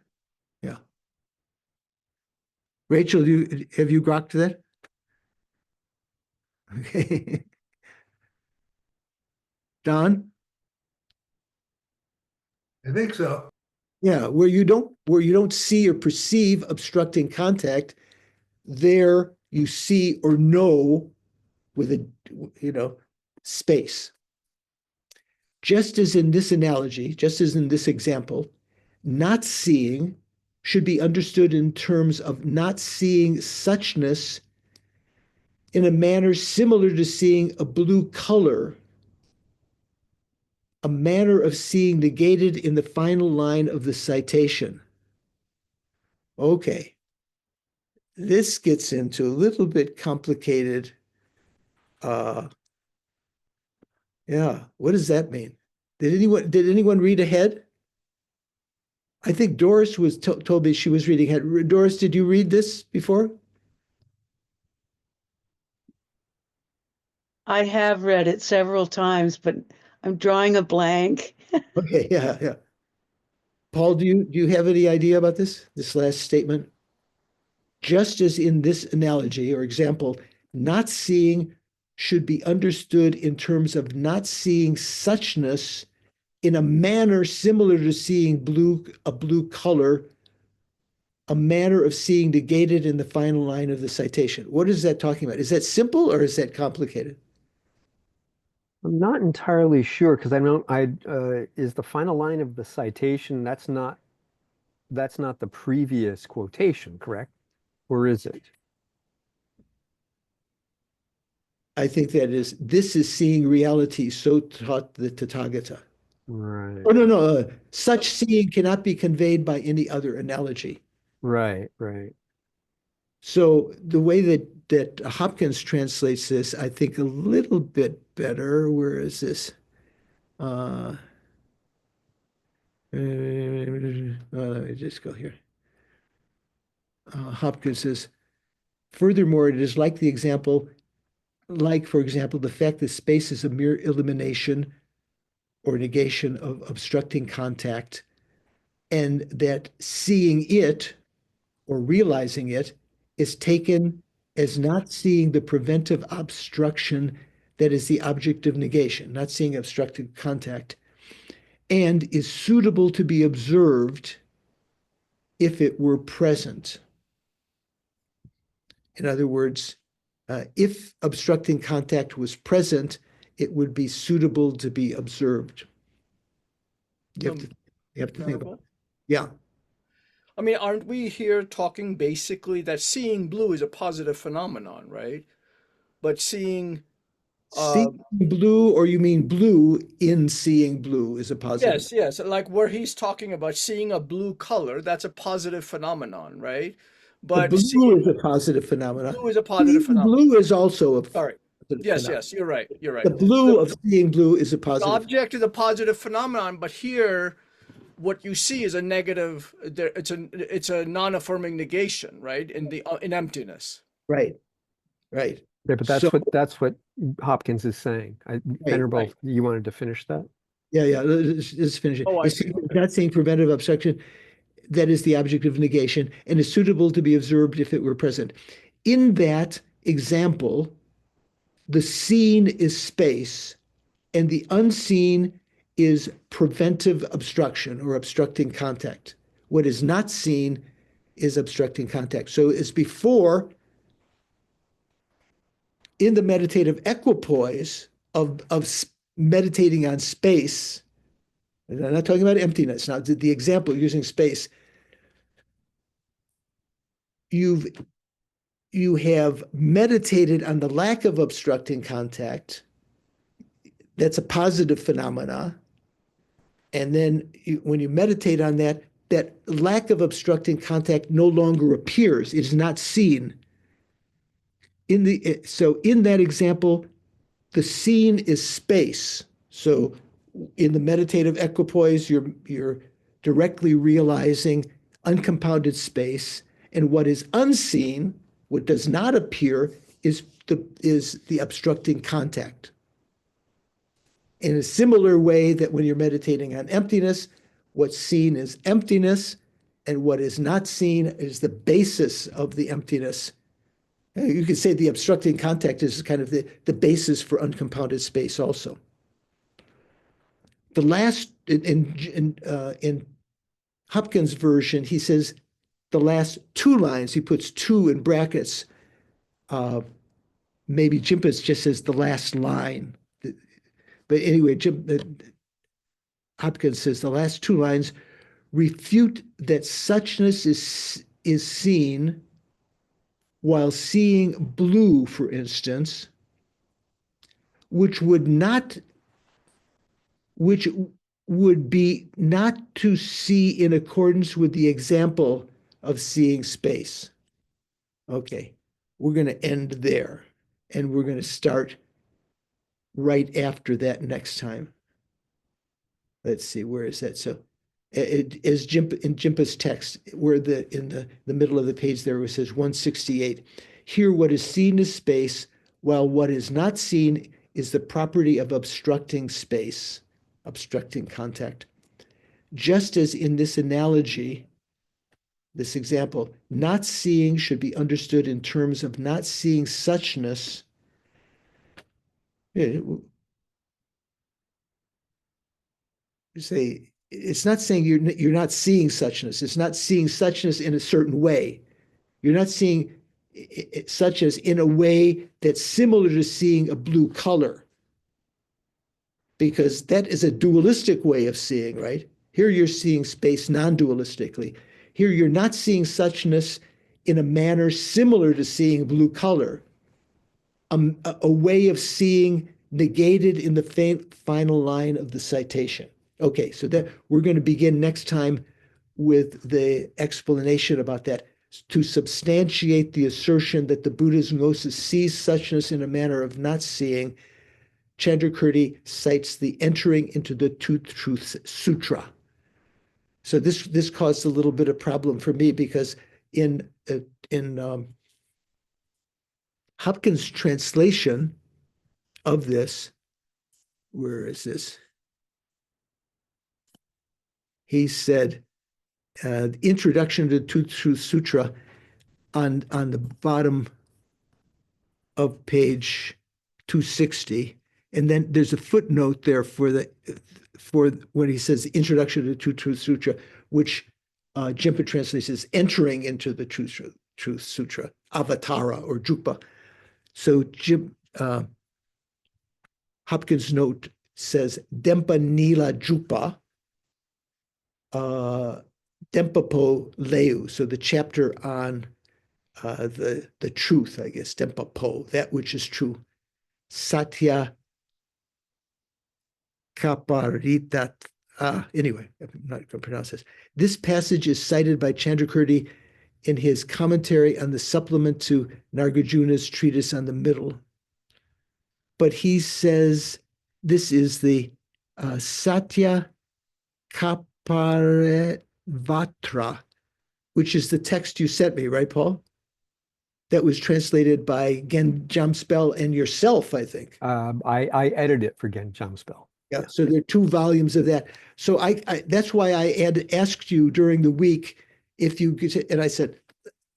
Yeah. Rachel, have you grokked that? Okay. Don? I think so. Yeah, where you don't see or perceive obstructing contact, there you see or know with space. Just as in this analogy, just as in this example, not seeing should be understood in terms of not seeing suchness in a manner similar to seeing a blue color, a manner of seeing negated in the final line of the citation. Okay. This gets into a little bit complicated. Yeah, what does that mean? Did anyone read ahead? I think Doris was told me she was reading ahead. Doris, did you read this before? I have read it several times, but I'm drawing a blank. Okay, yeah. Paul, do you have any idea about this last statement? Just as in this analogy or example, not seeing should be understood in terms of not seeing suchness in a manner similar to seeing a blue color, a manner of seeing negated in the final line of the citation. What is that talking about? Is that simple or is that complicated? I'm not entirely sure because I know is the final line of the citation, that's not the previous quotation, correct? Or is it? I think this is seeing reality, so taught the Tathagata. Right. Oh, no. Such seeing cannot be conveyed by any other analogy. Right. So the way that Hopkins translates this, I think a little bit better. Where is this? Let me just go here. Hopkins says, furthermore, it is like the example, for example, the fact that space is a mere elimination or negation of obstructing contact, and that seeing it or realizing it is taken as not seeing the preventive obstruction that is the object of negation, not seeing obstructed contact, and is suitable to be observed if it were present. In other words, if obstructing contact was present, it would be suitable to be observed. You have to think about it. Yeah. I mean, aren't we here talking basically that seeing blue is a positive phenomenon, right? But seeing Seeing blue, or you mean blue in seeing blue is a positive? yes, like where he's talking about seeing a blue color, that's a positive phenomenon, right? The But blue is a positive phenomenon. blue is a positive Seeing phenomenon. blue is also a Sorry. positive Yes, phenomenon. you're right. You're right. The blue of seeing blue is a The positive. object is a positive phenomenon, but here what you see is a negative. It's a non-affirming negation, right? In emptiness. Right. Yeah, but that's what Hopkins is saying. Venerable, you wanted to finish that? Yeah. Let's finish it. Oh, I It's see. not seeing preventive obstruction. That is the object of negation and is suitable to be observed if it were present. In that example, the seen is space and the unseen is preventive obstruction or obstructing contact. What is not seen is obstructing contact. So it's before, in the meditative equipoise of meditating on space, and I'm not talking about emptiness. Now, the example using space, you have meditated on the lack of obstructing contact. That's a positive phenomena. And then when you meditate on that, that lack of obstructing contact no longer appears. It is not seen. So in that example, the seen is space. So in the meditative equipoise, you're directly realizing uncompounded space. And what is unseen, what does not appear, is the obstructing contact. In a similar way that when you're meditating on emptiness, what's seen is emptiness, and what is not seen is the basis of the emptiness. You could say the obstructing contact is kind of the basis for uncompounded space also. The last, in Hopkins' version, he says the last two lines, he puts two in brackets. Maybe Jimpus just says the last line. But anyway, Hopkins says the last two lines refute that suchness is seen while seeing blue, for instance, which would be not to see in accordance with the example of seeing space. Okay, we're going to end there, and we're going to start right after that next time. let's see, where is that? So it is in Jimpa's text, where in the middle of the page there, where it says 168. Here, what is seen is space, while what is not seen is the property of obstructing space, obstructing contact. Just as in this analogy, this example, not seeing should be understood in terms of not seeing suchness. Say, it's not saying you're not seeing suchness. It's not seeing suchness in a certain way. You're not seeing such as in a way that's similar to seeing a blue color, because that is a dualistic way of seeing, right? Here you're seeing space non-dualistically. Here you're not seeing suchness in a manner similar to seeing blue color, a way of seeing negated in the final line of the citation. Okay, so that we're going to begin next time with the explanation about that, to substantiate the assertion that the Buddha's gnosis sees suchness in a manner of not seeing. Chandrakirti cites the entering into the Two Truths Sutra. So this caused a little bit of problem for me, because in Hopkins' translation of this, where is this? He said, introduction to the Two Truths Sutra on the bottom of page 260. And then there's a footnote there for when he says introduction to the Two Truths Sutra, which Jimpa translates as entering into the Truth Sutra, Avatara or Jupa. So Hopkins' note says Dempa Nila Jupa, Dempapo Leu. So the chapter on the truth, I guess, Dempapo, that which is true. Satya Kaparitat. Anyway, I'm not going to pronounce this. This passage is cited by Chandrakirti in his commentary on the supplement to Nagarjuna's treatise on the middle. But he says this is the Satya Kaparevatra, which is the text you sent me, right, Paul? That was translated by Gen Jamspel and yourself, I think. I edited it for Gen Jamspel. Yeah, so there are 2 volumes of that. So I that's why I asked you during the week if you could, and I said,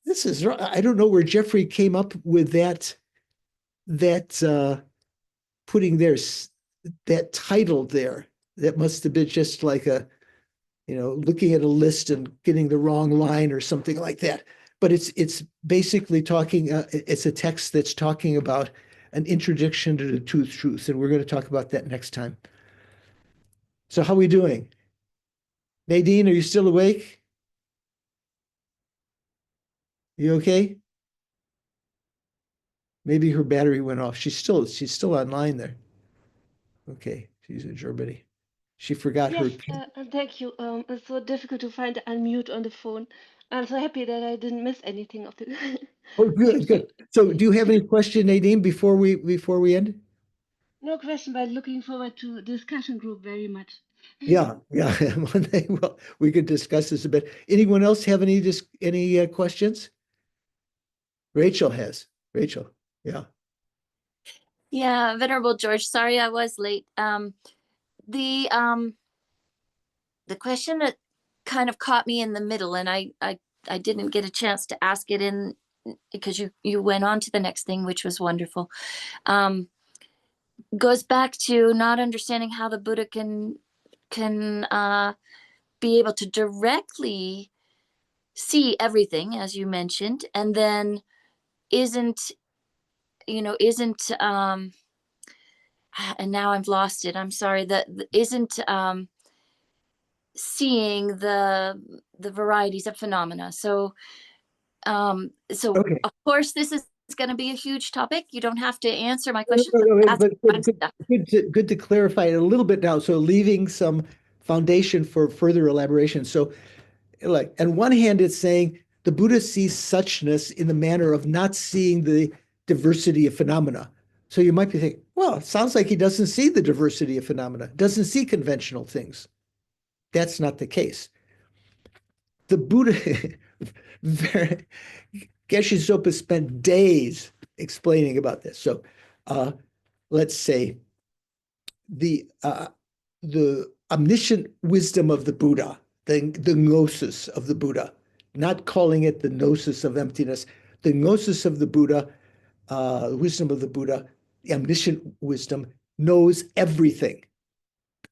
this is, I don't know where Jeffrey came up with that putting that title there. That must have been just like looking at a list and getting the wrong line or something like that. But it's basically talking, it's a text that's talking about an introduction to the Two Truths, and we're going to talk about that next time. So how are we doing? Nadine, are you still awake? You okay? Maybe her battery went off. She's still online there. Okay, she's in Germany. She forgot her. Yes, thank you. It's so difficult to find the unmute on the phone. I'm so happy that I didn't miss anything of the. Oh, good, good. So, do you have any question, Nadine, before we end? No question, but looking forward to discussion group very much. Yeah, yeah. One day, well, we could discuss this a bit. Anyone else have any questions? Rachel has. Rachel, yeah. Yeah, Venerable George, sorry I was late. The question that kind of caught me in the middle, and I didn't get a chance to ask it in because you went on to the next thing, which was wonderful. Goes back to not understanding how the Buddha can be able to directly see everything, as you mentioned, and then isn't and now I've lost it. I'm sorry, that isn't seeing the varieties of phenomena. So Okay. of course this is going to be a huge topic. You don't have to answer my question. But good to clarify it a little bit now. So leaving some foundation for further elaboration. So, like, on one hand, it's saying the Buddha sees suchness in the manner of not seeing the diversity of phenomena. So you might be thinking, well, it sounds like he doesn't see the diversity of phenomena, doesn't see conventional things. That's not the case. The Buddha, Geshe Sopa spent days explaining about this. So let's say the omniscient wisdom of the Buddha, the gnosis of the Buddha, not calling it the gnosis of emptiness, the gnosis of the Buddha, wisdom of the Buddha, the omniscient wisdom knows everything.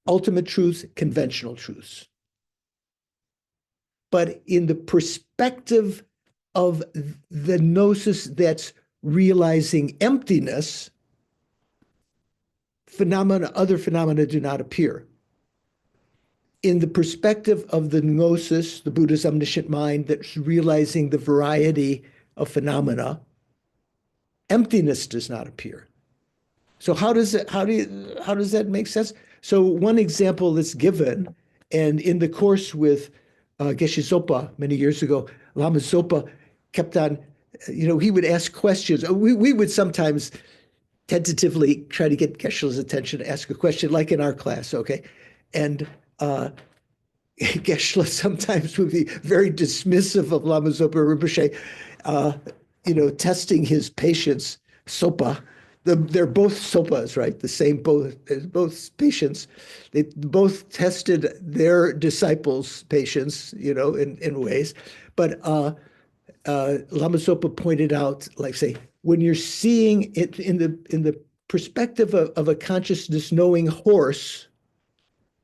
Ultimate truths, conventional truths. But in the perspective of the gnosis that's realizing emptiness, other phenomena do not appear. In the perspective of the gnosis, the Buddha's omniscient mind that's realizing the variety of phenomena, emptiness does not appear. So how does that make sense? So one example that's given, and in the course with Geshe Zopa many years ago, Lama Zopa kept on, he would ask questions. We would sometimes tentatively try to get Geshe's attention to ask a question, like in our class, okay? And Geshe sometimes would be very dismissive of Lama Zopa Rinpoche, testing his patience, Sopa. They're both Sopas, right? The same, both patients. They both tested their disciples' patience, in ways. But Lama Zopa pointed out, like, say, when you're seeing it in the perspective of a consciousness knowing horse,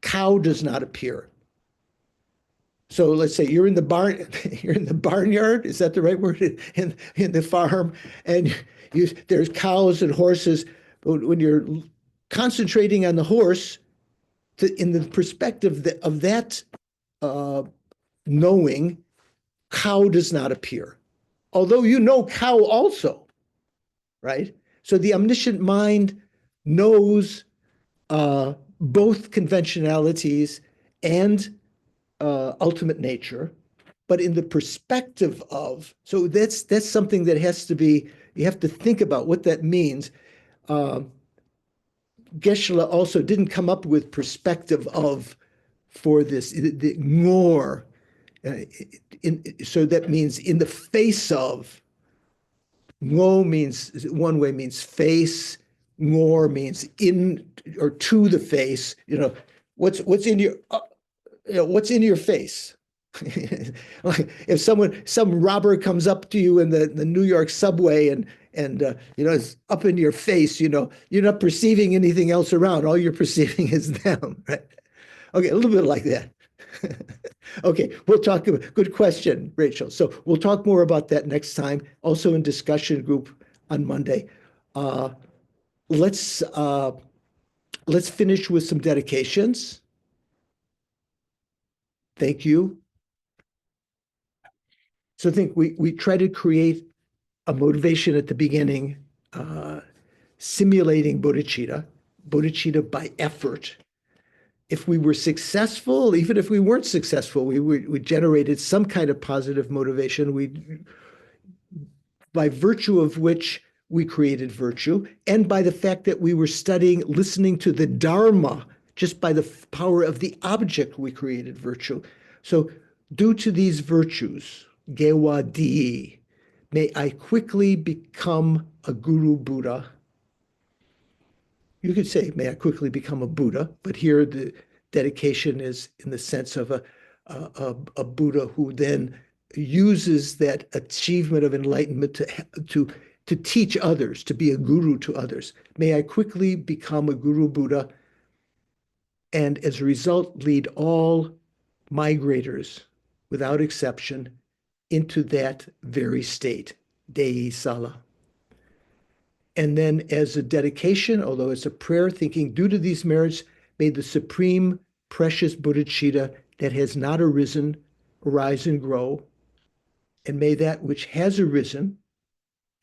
cow does not appear. So let's say you're in the barnyard, is that the right word? In the farm, and there's cows and horses. But when you're concentrating on the horse, in the perspective of that knowing, cow does not appear. Although you know cow also, right? So the omniscient mind knows both conventionalities and ultimate nature, but in the perspective of, so that's something that has to be, you have to think about what that means. Geshe also didn't come up with perspective of for this, the more, so that means in the face of. Ngo means, one way means face, ngor means in or to the face, what's in your, what's in your face? Like if some robber comes up to you in the New York subway and it's up in your face, you're not perceiving anything else around. All you're perceiving is them, right? Okay, a little bit like that. Okay, we'll talk about, good question, Rachel. So we'll talk more about that next time, also in discussion group on Monday. Let's finish with some dedications. Thank you. So I think we try to create a motivation at the beginning, simulating bodhicitta by effort. If we were successful, even if we weren't successful, we generated some kind of positive motivation. By virtue of which we created virtue, and by the fact that we were listening to the Dharma, just by the power of the object, we created virtue. So due to these virtues, Gewa Di, may I quickly become a Guru Buddha. You could say, may I quickly become a Buddha, but here the dedication is in the sense of a Buddha who then uses that achievement of enlightenment to teach others, to be a guru to others. May I quickly become a Guru Buddha, and as a result, lead all migrators, without exception, into that very state, Dei Sala. And then as a dedication, although it's a prayer, thinking, due to these merits, may the supreme precious bodhicitta that has not arisen arise and grow, and may that which has arisen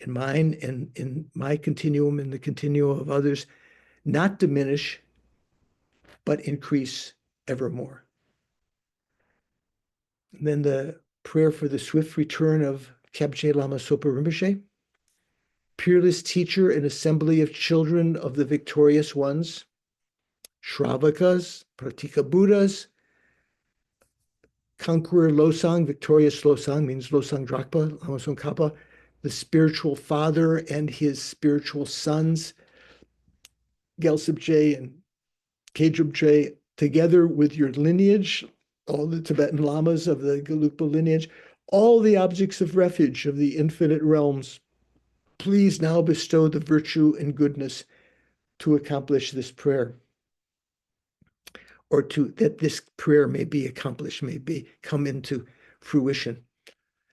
in mine and in my continuum and the continuum of others not diminish, but increase evermore. And then the prayer for the swift return of Khyabje Lama Sopa Rinpoche. peerless teacher and assembly of children of the victorious ones, Shravakas, Pratika Buddhas, conqueror Losang, victorious Losang means Losang Drakpa, Lama Khapa, the spiritual father and his spiritual sons, Gyaltsab and Khedrub, together with your lineage, all the Tibetan lamas of the Gelugpa lineage, all the objects of refuge of the infinite realms, please now bestow the virtue and goodness to accomplish this prayer, or to that this prayer may be accomplished, may be come into fruition.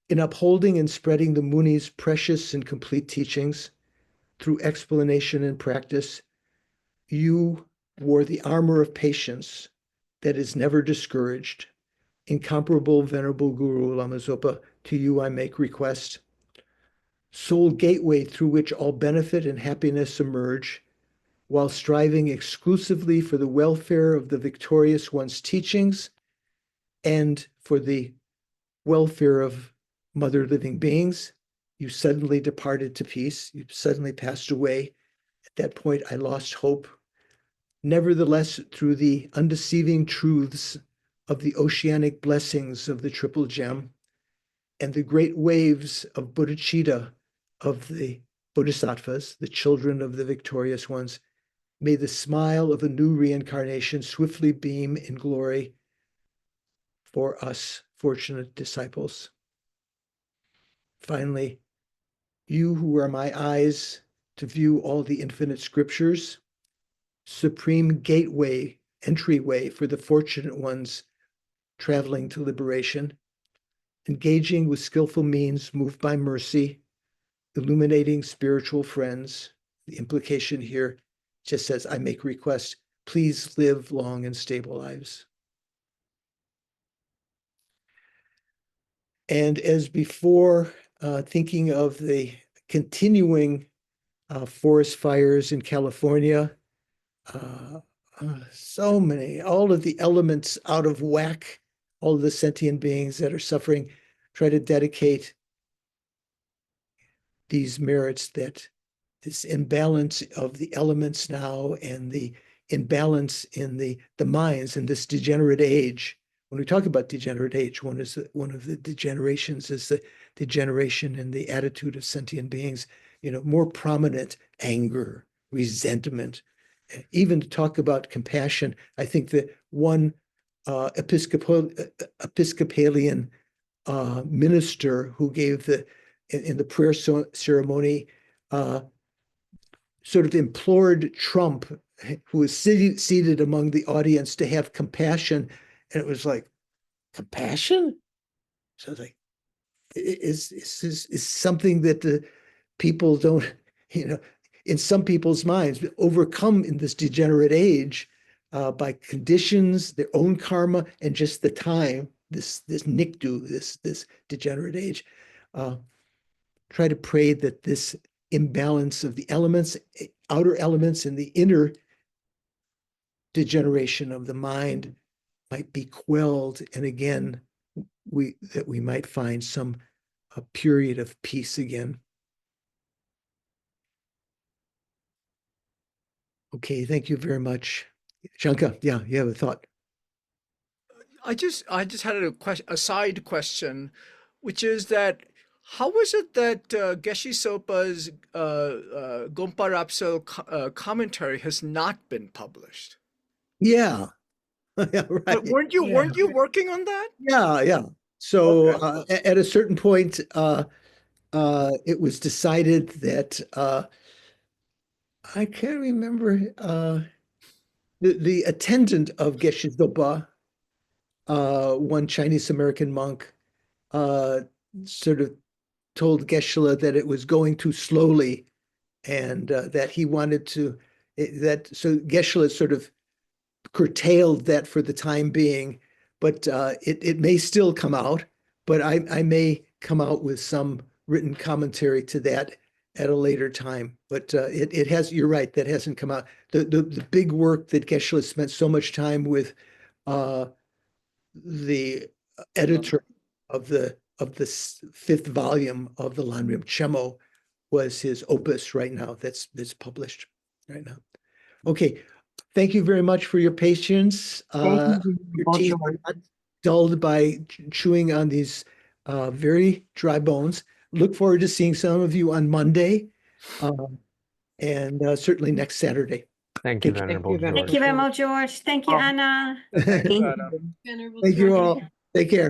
In upholding and spreading the Muni's precious and complete teachings through explanation and practice, you wore the armor of patience that is never discouraged. Incomparable Venerable Guru Lama Zopa, to you I make request. Sole gateway through which all benefit and happiness emerge, while striving exclusively for the welfare of the victorious one's teachings and for the welfare of mother living beings, you suddenly departed to peace. You suddenly passed away. At that point, I lost hope. Nevertheless, through the undeceiving truths of the oceanic blessings of the Triple Gem and the great waves of bodhicitta of the bodhisattvas, the children of the victorious ones, may the smile of a new reincarnation swiftly beam in glory for us fortunate disciples. Finally, you who are my eyes to view all the infinite scriptures, supreme gateway, entryway for the fortunate ones traveling to liberation, engaging with skillful means, moved by mercy, illuminating spiritual friends. The implication here just says, I make request, please live long and stable lives. And as before, thinking of the continuing forest fires in California, so many, all of the elements out of whack, all of the sentient beings that are suffering, try to dedicate these merits, that this imbalance of the elements now and the imbalance in the minds in this degenerate age. When we talk about degenerate age, one of the degenerations is the degeneration in the attitude of sentient beings, more prominent anger, resentment. Even to talk about compassion, I think that one Episcopalian minister who gave in the prayer ceremony sort of implored Trump, who was seated among the audience, to have compassion. And it was like, compassion? So it's like, is something that the people don't, in some people's minds, overcome in this degenerate age by conditions, their own karma, and just the time, this nikdu, this degenerate age. Try to pray that this imbalance of the elements, outer elements, and the inner degeneration of the mind might be quelled, and again, that we might find a period of peace again. Okay, thank you very much. Shanka, yeah, you have a thought. I just had a side question, which is that how is it that Geshe Sopa's Gompa Rapsel commentary has not been published? Yeah, yeah, right. But weren't you working on that? Yeah. So at a certain point, it was decided that I can't remember the attendant of Geshe Sopa, one Chinese American monk, sort of told Geshe that it was going too slowly, and that he wanted to so Geshe sort of curtailed that for the time being, but it may still come out, but I may come out with some written commentary to that at a later time. But it has, you're right, that hasn't come out. The big work that Geshe spent so much time with the editor of the fifth volume of the Lanrim Chemo was his opus right now that's published right now. Okay, thank you very much for your patience. Your teeth are not dulled by chewing on these very dry bones. Look forward to seeing some of you on Monday, and certainly next Saturday. Thank you, Take care. Venerable George. Thank you, Venerable George. Thank you, Anna. Thank you all. Take care.